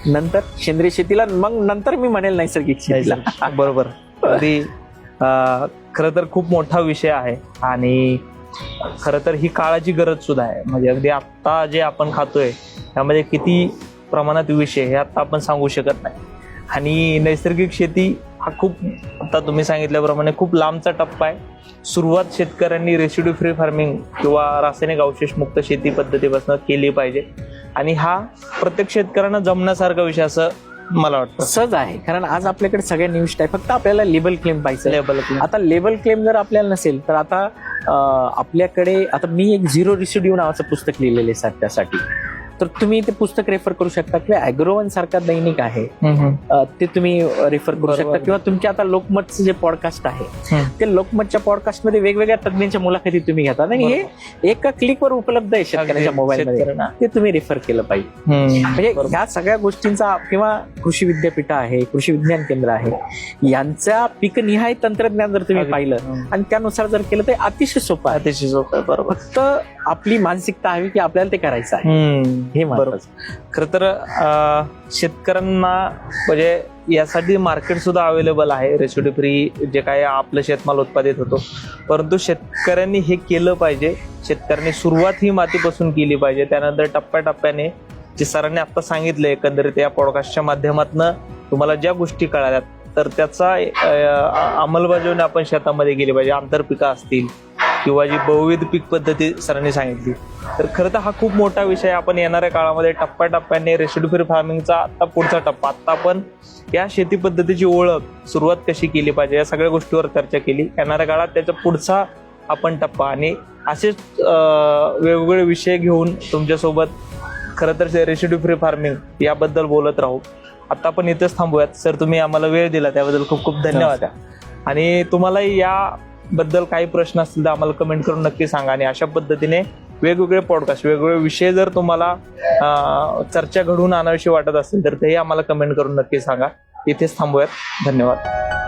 नंतर सेंद्रिय शेतीला, मग नंतर मी म्हणेल नैसर्गिक शेतीला. बरोबर. अगदी खरं तर खूप मोठा विषय आहे आणि खरं तर ही काळाची गरज सुद्धा आहे. म्हणजे अगदी आता जे आपण खातोय त्यामध्ये किती प्रमाणात विष आहे हे आता आपण सांगू शकत नाही. आणि नैसर्गिक शेती हा खूप, आता तुम्ही सांगितल्याप्रमाणे खूप लांबचा टप्पा आहे. सुरुवात शेतकऱ्यांनी रेसिड्यू फ्री फार्मिंग किंवा रासायनिक अवशेषमुक्त शेती पद्धतीपासून केली पाहिजे आणि हा प्रत्येक शेतकऱ्यांना जमण्यासारखा विषय असं मला वाटतं. सहज आहे, कारण आज आपल्याकडे सगळ्या निविष्ट आहे, फक्त आपल्याला लेबल क्लेम पाहिजे. आता लेबल क्लेम जर आपल्याला नसेल तर आता आपल्याकडे, आता मी एक झिरो रेसिड्यू नावाचं पुस्तक लिहिलेलं आहे त्यासाठी, तर तुम्ही ते पुस्तक रेफर करू शकता. किंवा ॲग्रोवन सारखा दैनिक आहे ते तुम्ही रेफर करू शकता. किंवा तुमच्या आता लोकमतचं जे पॉडकास्ट आहे ते लोकमतच्या पॉडकास्टमध्ये वेगवेगळ्या तज्ञांच्या मुलाखती तुम्ही घेता आणि हे एका क्लिकवर उपलब्ध आहे शेतकऱ्याच्या मोबाईलमध्ये, ते तुम्ही रेफर केलं पाहिजे. म्हणजे ह्या सगळ्या गोष्टींचा, किंवा कृषी विद्यापीठ आहे, कृषी विज्ञान केंद्र आहे, यांचा पिकनिहाय तंत्रज्ञान जर तुम्ही पाहिलं आणि त्यानुसार जर केलं तर अतिशय सोपं आहे. अतिशय सोपं आहे. बरोबर. फक्त आपली मानसिकता हवी की आपल्याला ते करायचं आहे, हे महत्त्वाचं. खरं तर शेतकऱ्यांना म्हणजे यासाठी मार्केट सुद्धा अवेलेबल आहे, रेसिड्यू फ्री जे काय आपलं शेतमाल उत्पादित होतो. परंतु शेतकऱ्यांनी हे केलं पाहिजे. शेतकऱ्यांनी सुरुवात ही मातीपासून केली पाहिजे, त्यानंतर टप्प्याटप्प्याने जे सरांनी आता सांगितलं एकंदरीत या पॉडकास्टच्या माध्यमातून तुम्हाला ज्या गोष्टी कळाल्यात तर त्याचा अंमलबजावणी आपण शेतामध्ये केली पाहिजे. आंतरपिका असतील किंवा जी बहुविध पीक पद्धती सरांनी सांगितली, तर खरं तर हा खूप मोठा विषय. आपण येणाऱ्या काळामध्ये टप्प्याटप्प्याने रेसिड्यू फ्री फार्मिंगचा आता पुढचा टप्पा, आता आपण या शेती पद्धतीची ओळख, सुरुवात कशी केली पाहिजे या सगळ्या गोष्टीवर चर्चा केली. येणाऱ्या काळात त्याचा पुढचा आपण टप्पा आणि असेच वेगवेगळे विषय घेऊन तुमच्यासोबत खरं तर रेसिड्यू फ्री फार्मिंग याबद्दल बोलत राहू. आता आपण इथेच थांबूयात. सर, तुम्ही आम्हाला वेळ दिला त्याबद्दल खूप खूप धन्यवाद. आणि तुम्हालाही याबद्दल काही प्रश्न असतील तर आम्हाला कमेंट करून नक्की सांगा. आणि अशा पद्धतीने वेगवेगळे पॉडकास्ट, वेगवेगळे विषय जर तुम्हाला चर्चा घडवून आणावीशी वाटत असेल तर तेही आम्हाला कमेंट करून नक्की सांगा. इथेच थांबूयात. धन्यवाद.